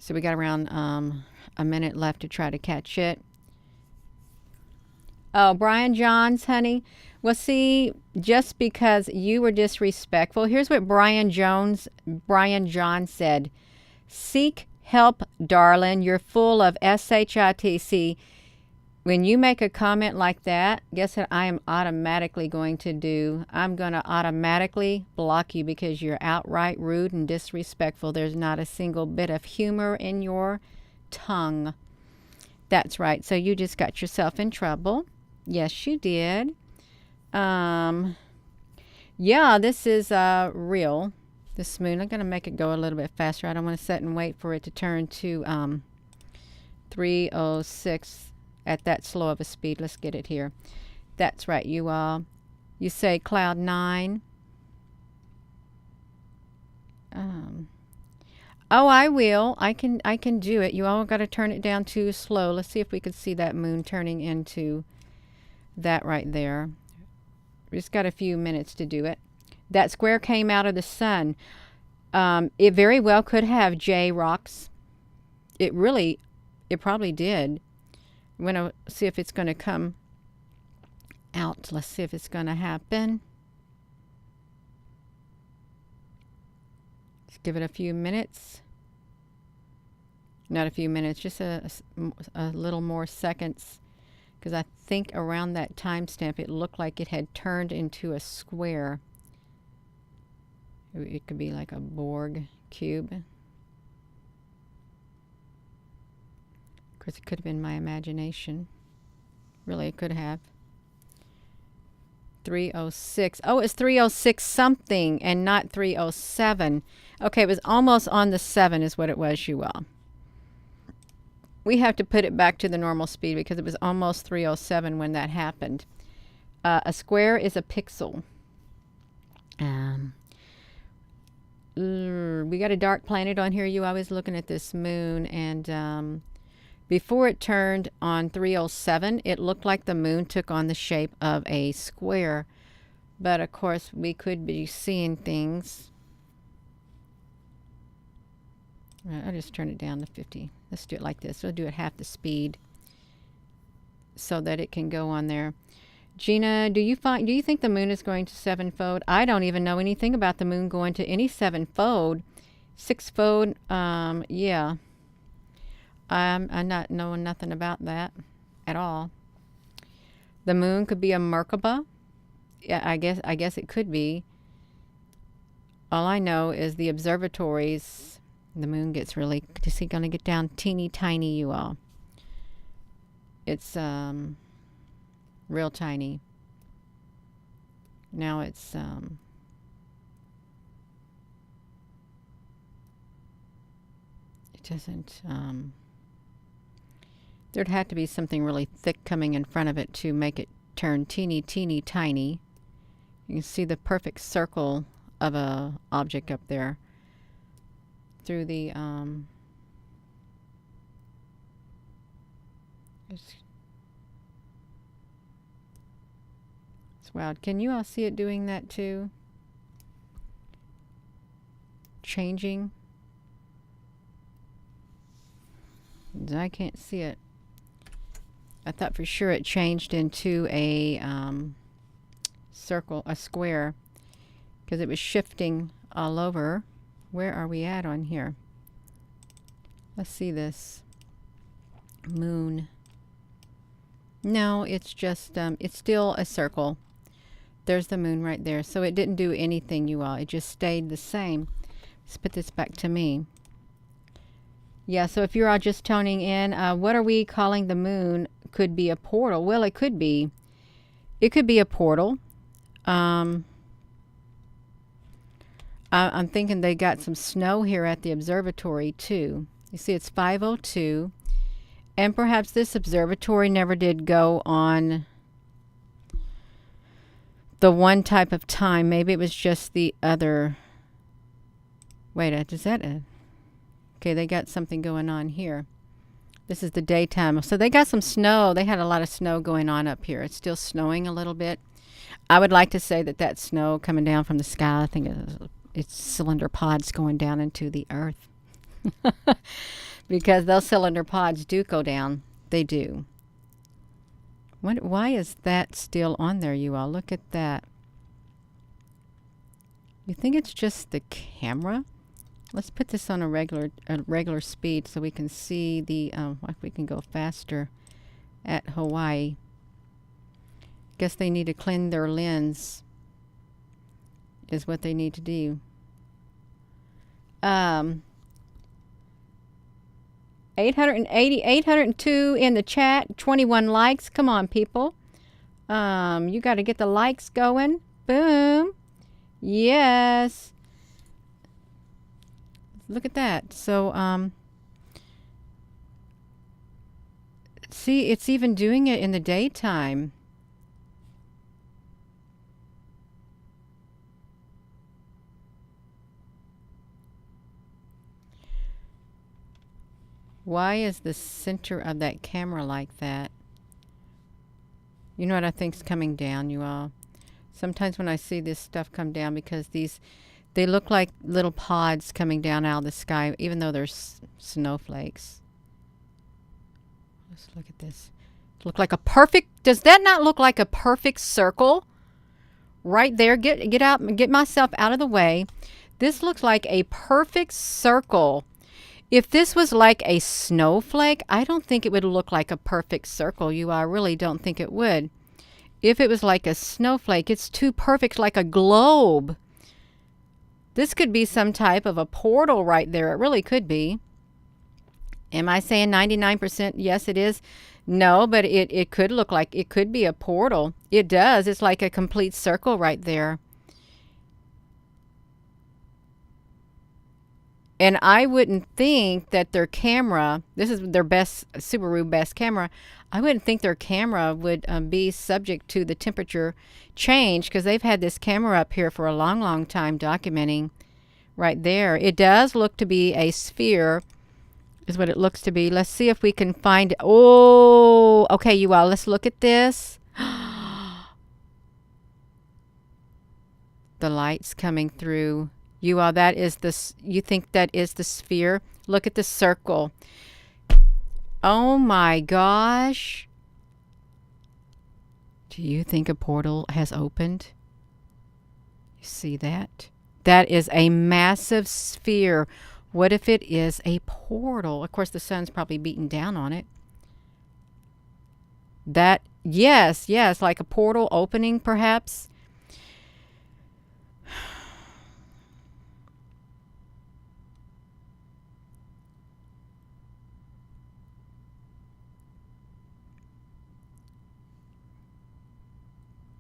[SPEAKER 1] So we got around a minute left to try to catch it. Oh, Brian Johns, honey. Well, see, just because you were disrespectful, here's what Brian Johns said. Seek help, darling. You're full of shit. When you make a comment like that, guess what I am automatically going to do? I'm going to automatically block you because you're outright rude and disrespectful. There's not a single bit of humor in your tongue. That's right. So you just got yourself in trouble. Yes, you did. Yeah, this is real. This moon. I'm going to make it go a little bit faster. I don't want to sit and wait for it to turn to 3:06 at that slow of a speed. Let's get it here. That's right, you all. You say cloud 9. Oh, I will. I can do it. You all got to turn it down too slow. Let's see if we can see that moon turning into that right there. We just got a few minutes to do it. That square came out of the sun. It very well could have J rocks. It probably did. I'm going to see if it's going to come out. Let's see if it's going to happen. Let's give it a few minutes. Not a few minutes, just a little more seconds. Because I think around that timestamp it looked like it had turned into a square. It could be like a Borg cube. course, it could have been my imagination. Really, it could have. 306. Oh, it's 306 something and not 307. Okay, it was almost on the 7 is what it was, you all. We have to put it back to the normal speed because it was almost 307 when that happened. A square is a pixel. We got a dark planet on here. I was looking at this moon, and before it turned on 307, it looked like the moon took on the shape of a square. But of course, we could be seeing things. I'll just turn it down to 50. Let's do it like this. We'll do it half the speed so that it can go on there. Gina, do you think the moon is going to 7-fold? I don't even know anything about the moon going to any 7-fold. 6-fold, yeah. I'm not knowing nothing about that at all. The moon could be a Merkaba. Yeah, I guess it could be. All I know is the observatories. The moon gets really, is it going to get down teeny tiny, you all? It's real tiny. Now it's it doesn't there'd have to be something really thick coming in front of it to make it turn teeny tiny. You can see the perfect circle of a object up there through the it's wild. Can you all see it doing that too? Changing. I can't see it. I thought for sure it changed into a circle, a square, because it was shifting all over. Where are we at on here? Let's see this. Moon. No, it's just, it's still a circle. There's the moon right there. So it didn't do anything, you all. It just stayed the same. Let's put this back to me. Yeah, so if you're all just tuning in, what are we calling the moon? Could be a portal. Well, it could be. It could be a portal. I'm thinking they got some snow here at the observatory, too. You see, it's 5:02. And perhaps this observatory never did go on the one type of time. Maybe it was just the other. Wait, is that a... Okay, they got something going on here. This is the daytime. So they got some snow. They had a lot of snow going on up here. It's still snowing a little bit. I would like to say that that snow coming down from the sky, I think it's cylinder pods going down into the earth. Because those cylinder pods do go down. They do. Why is that still on there, you all? Look at that. You think it's just the camera? Let's put this on a regular speed so we can see the, we can go faster at Hawaii. Guess they need to clean their lens is what they need to do. 802 in the chat, 21 likes. Come on, people. You got to get the likes going. Boom. Yes. Look at that. So, see, it's even doing it in the daytime. Why is the center of that camera like that? You know what I think's coming down, you all? Sometimes when I see this stuff come down, because they look like little pods coming down out of the sky, even though they're snowflakes. Let's look at this. Look like a perfect, does that not look like a perfect circle? Right there, get out, get myself out of the way. This looks like a perfect circle. If this was like a snowflake, I don't think it would look like a perfect circle. I really don't think it would. If it was like a snowflake, it's too perfect, like a globe. This could be some type of a portal right there. It really could be. Am I saying 99% yes it is? No, but it could look like it could be a portal. It does. It's like a complete circle right there. And I wouldn't think that their camera, this is their best, Subaru best camera, I wouldn't think their camera would be subject to the temperature change, because they've had this camera up here for a long, long time documenting right there. It does look to be a sphere, is what it looks to be. Let's see if we can find it. Oh, okay, you all, let's look at this. The light's coming through. You all, that is this. You think that is the sphere? Look at the circle. Oh my gosh. Do you think a portal has opened? You see that? That is a massive sphere. What if it is a portal? Of course, the sun's probably beating down on it. That, yes, like a portal opening, perhaps.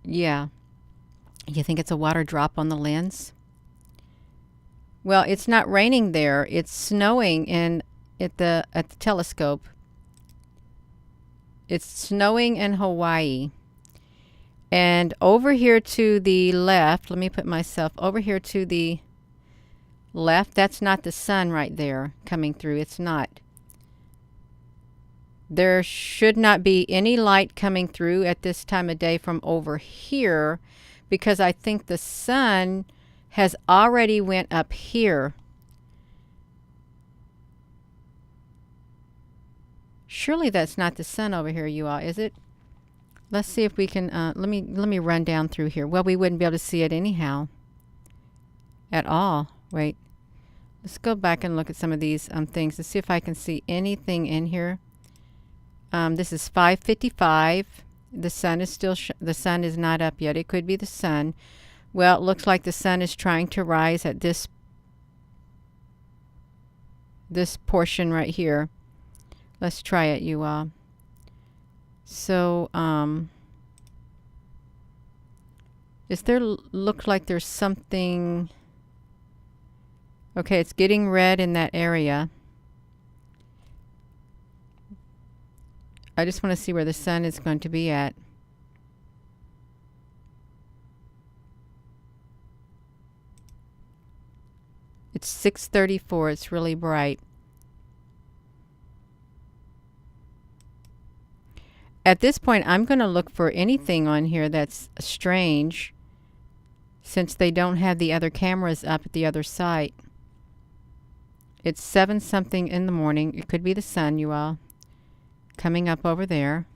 [SPEAKER 1] Yeah. You think it's a water drop on the lens? Well, it's not raining there. It's snowing at the telescope. It's snowing in Hawaii. And over here to the left, let me put myself over here to the left. That's not the sun right there coming through. It's not. There should not be any light coming through at this time of day from over here, because I think the sun has already went up here. Surely that's not the sun over here, you all, is it? Let's see if we can, let me run down through here. Well, we wouldn't be able to see it anyhow. At all. Wait. Let's go back and look at some of these things to see if I can see anything in here. This is 5:55. The sun is still, the sun is not up yet. It could be the sun. Well, it looks like the sun is trying to rise at this portion right here. Let's try it, you all. So, is there, looks like there's something, okay, it's getting red in that area. I just want to see where the sun is going to be at. It's 6:34. It's really bright. At this point, I'm going to look for anything on here that's strange, since they don't have the other cameras up at the other site. It's 7 something in the morning. It could be the sun, you all. Coming up over there.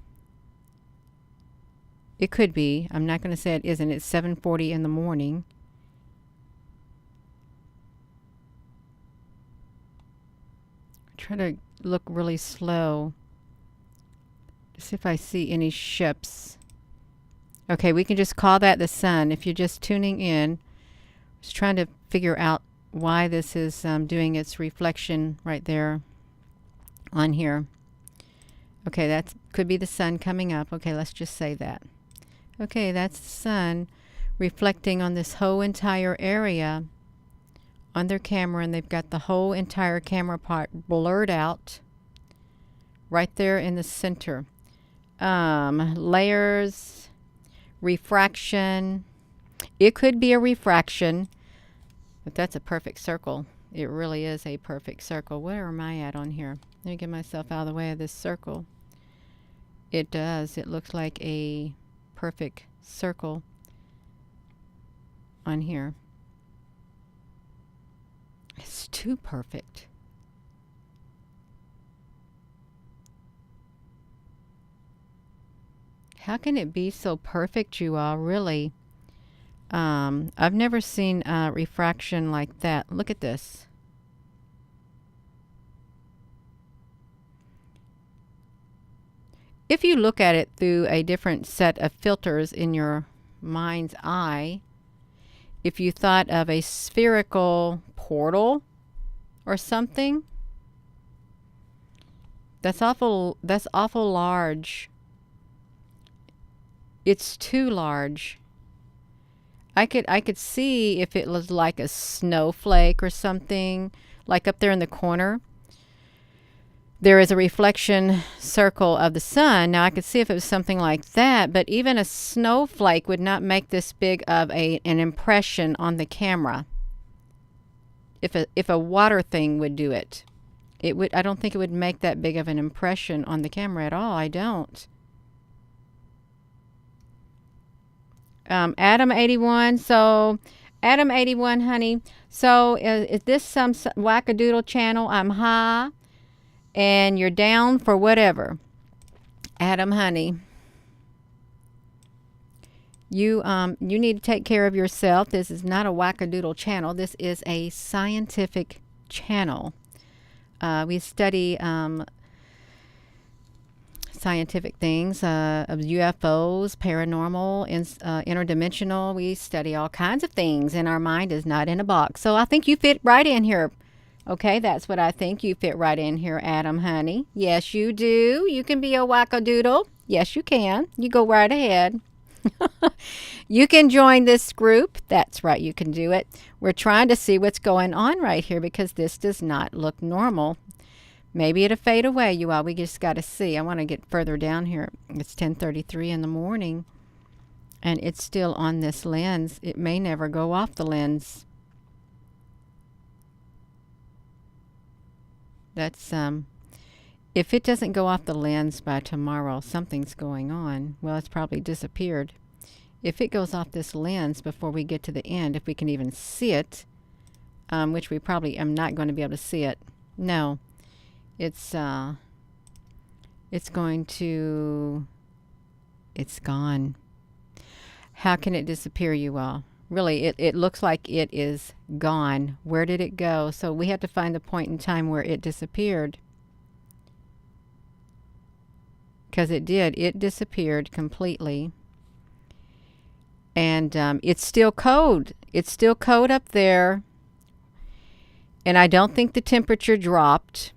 [SPEAKER 1] It could be. I'm not going to say it isn't. It's 7:40 in the morning. Try to look really slow to see if I see any ships. Okay, we can just call that the sun. If you're just tuning in, just trying to figure out why this is doing its reflection right there on here. Okay, that could be the sun coming up. Okay, let's just say that. Okay, that's the sun reflecting on this whole entire area on their camera, and they've got the whole entire camera part blurred out right there in the center. Layers, refraction. It could be a refraction, but that's a perfect circle. It really is a perfect circle. Where am I at on here? Let me get myself out of the way of this circle. It does. It looks like a perfect circle on here. It's too perfect. How can it be so perfect, you all? Really? I've never seen refraction like that. Look at this. If you look at it through a different set of filters in your mind's eye, if you thought of a spherical portal or something, That's awful. That's awful large. It's too large. I could see if it was like a snowflake or something, like up there in the corner. There is a reflection circle of the sun. Now I could see if it was something like that, but even a snowflake would not make this big of an impression on the camera. If a water thing would do it, it would. I don't think it would make that big of an impression on the camera at all. I don't. Adam 81. So, Adam 81, honey. So, is this some wackadoodle channel? I'm high, and you're down for whatever. Adam, honey. You need to take care of yourself. This is not a wackadoodle channel. This is a scientific channel. We study scientific things of UFOs, paranormal, interdimensional. We study all kinds of things, and our mind is not in a box. So I think you fit right in here. Okay, that's what I think. You fit right in here, Adam, honey. Yes, you do. You can be a wackadoodle. Yes, you can. You go right ahead. You can join this group. That's right, you can do it. We're trying to see what's going on right here because this does not look normal. Maybe it'll fade away, you all. We just got to see. I want to get further down here. It's 10:33 in the morning, and it's still on this lens. It may never go off the lens. That's if it doesn't go off the lens by tomorrow, something's going on. Well, it's probably disappeared. If it goes off this lens before we get to the end, if we can even see it, which we probably am not going to be able to see it. No. It's going to, it's gone. How can it disappear, you all? Really, it looks like it is gone. Where did it go? So we have to find the point in time where it disappeared. Because it did. It disappeared completely. And it's still cold. It's still cold up there. And I don't think the temperature dropped.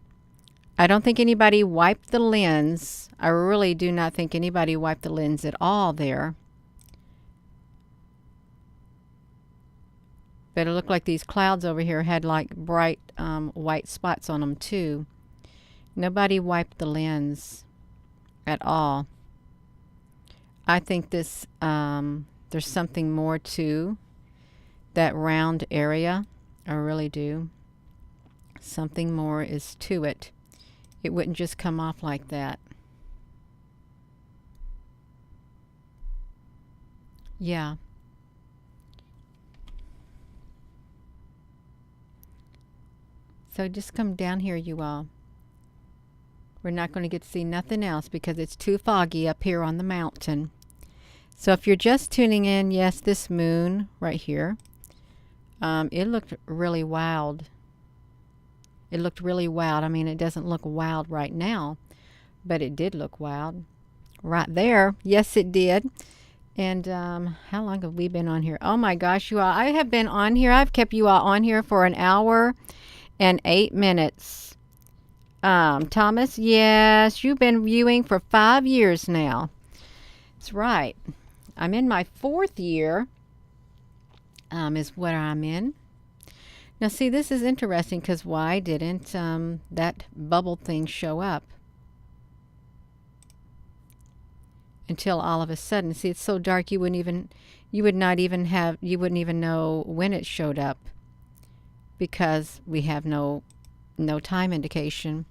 [SPEAKER 1] I don't think anybody wiped the lens. I really do not think anybody wiped the lens at all there. But it looked like these clouds over here had like bright white spots on them too. Nobody wiped the lens at all. I think this there's something more to that round area. I really do. Something more is to it. It wouldn't just come off like that. Yeah. So just come down here, you all. We're not going to get to see nothing else because it's too foggy up here on the mountain. So if you're just tuning in, yes, this moon right here, it looked really wild. It looked really wild. I mean, it doesn't look wild right now, but it did look wild. Right there. Yes, it did. And how long have we been on here? Oh my gosh, you all. I have been on here. I've kept you all on here for 1 hour and 8 minutes. Thomas, yes, you've been viewing for 5 years now. That's right. I'm in my 4th year, is what I'm in. Now, see, this is interesting because why didn't that bubble thing show up until all of a sudden? See, it's so dark you wouldn't even know when it showed up because we have no time indication,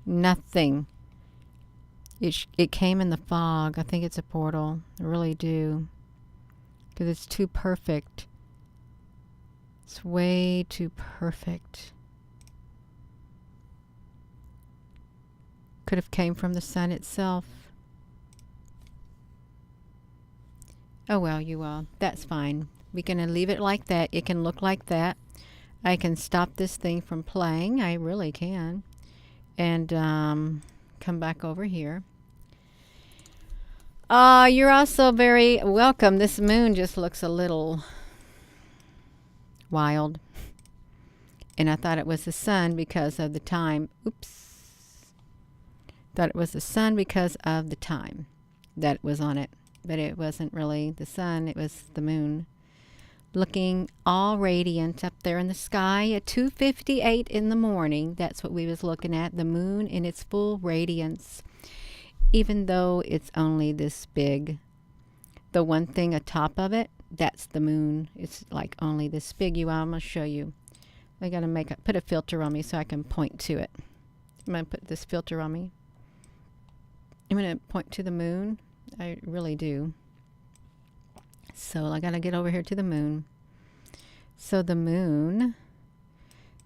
[SPEAKER 1] nothing. It came in the fog. I think it's a portal. I really do, because it's too perfect. It's way too perfect. Could have came from the sun itself. Oh well, you all. That's fine. We can leave it like that. It can look like that. I can stop this thing from playing. I really can. And come back over here. You're also very welcome. This moon just looks a little wild. And I thought it was the sun because of the time. Oops. Thought it was the sun because of the time that was on it. But it wasn't really the sun, it was the moon. Looking all radiant up there in the sky at 2:58 in the morning. That's what we was looking at, the moon in its full radiance. Even though it's only this big, the one thing atop of it, that's the moon. It's like only this big. I'm going to show you. I got to put a filter on me so I can point to it. I'm going to put this filter on me. I'm going to point to the moon. I really do. So I got to get over here to the moon. So the moon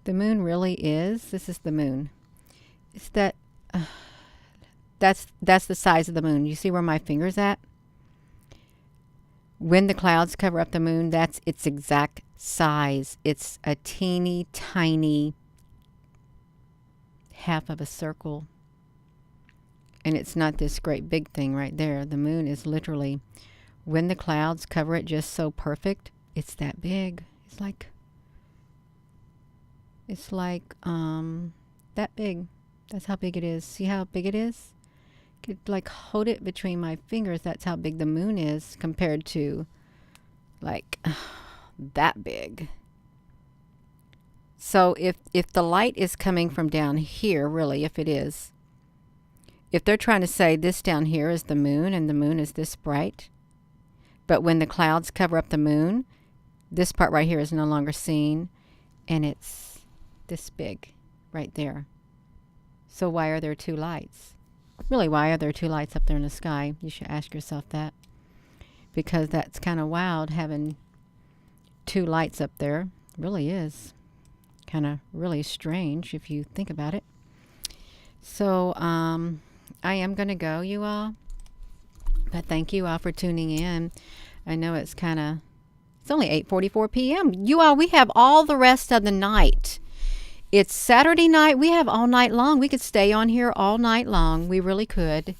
[SPEAKER 1] really is, this is the moon. It's that, that's the size of the moon. You see where my finger's at? When the clouds cover up the moon, that's its exact size. It's a teeny tiny half of a circle. And it's not this great big thing right there. The moon is literally, when the clouds cover it just so perfect, it's that big. It's like that big. That's how big it is. See how big it is? Could like hold it between my fingers. That's how big the moon is compared to like that big. So if the light is coming from down here, really, if it is, if they're trying to say this down here is the moon and the moon is this bright, but when the clouds cover up the moon, this part right here is no longer seen, and it's this big right there. So why are there two lights? Really, why are there two lights up there in the sky? You should ask yourself that. Because that's kind of wild having two lights up there. It really is. Kind of really strange if you think about it. So I am going to go, you all. But thank you all for tuning in. I know it's only 8:44 p.m. You all, we have all the rest of the night. It's Saturday night. We have all night long. We could stay on here all night long. We really could.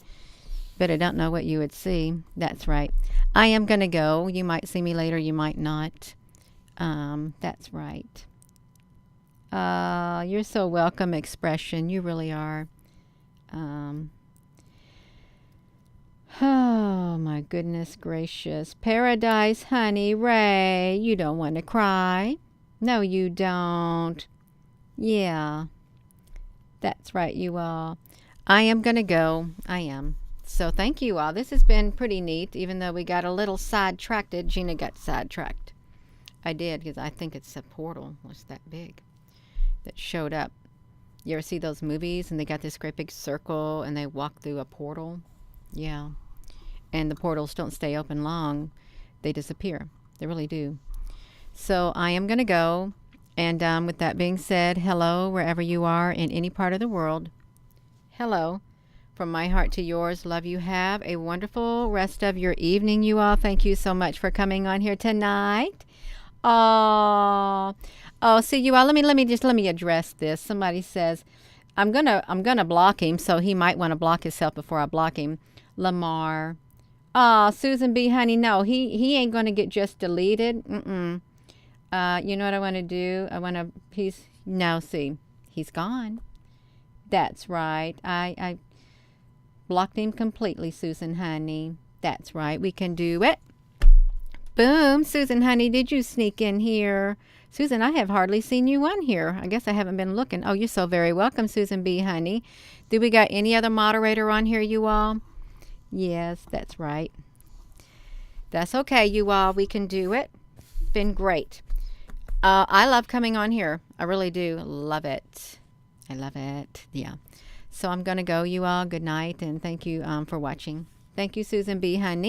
[SPEAKER 1] But I don't know what you would see. That's right. I am going to go. You might see me later. You might not. That's right. You're so welcome, Expression. You really are. Oh, my goodness gracious. Paradise, honey, Ray. You don't want to cry. No, you don't. Yeah. That's right, you all. I am going to go. I am. So thank you all. This has been pretty neat, even though we got a little sidetracked. Gina got sidetracked. I did, because I think it's a portal. What's that big? That showed up. You ever see those movies and they got this great big circle and they walk through a portal? Yeah. And the portals don't stay open long. They disappear. They really do. So I am going to go. And with that being said, hello, wherever you are in any part of the world. Hello. From my heart to yours, love you. Have a wonderful rest of your evening, you all. Thank you so much for coming on here tonight. Oh, see you all. Let me address this. Somebody says, I'm gonna block him, so he might want to block himself before I block him. Lamar. Oh, Susan B. Honey, no, he ain't gonna get just deleted. You know what I want to do? See, he's gone. That's right. I blocked him completely, Susan Honey. That's right. We can do it. Boom. Susan Honey, did you sneak in here? Susan, I have hardly seen you on here. I guess I haven't been looking. Oh, you're so very welcome, Susan B. Honey. Do we got any other moderator on here, you all? Yes, that's right. That's okay, you all. We can do it. Been great. I love coming on here. I really do. Love it. I love it. Yeah. So I'm going to go, you all. Good night, and thank you for watching. Thank you, Susan B. Honey.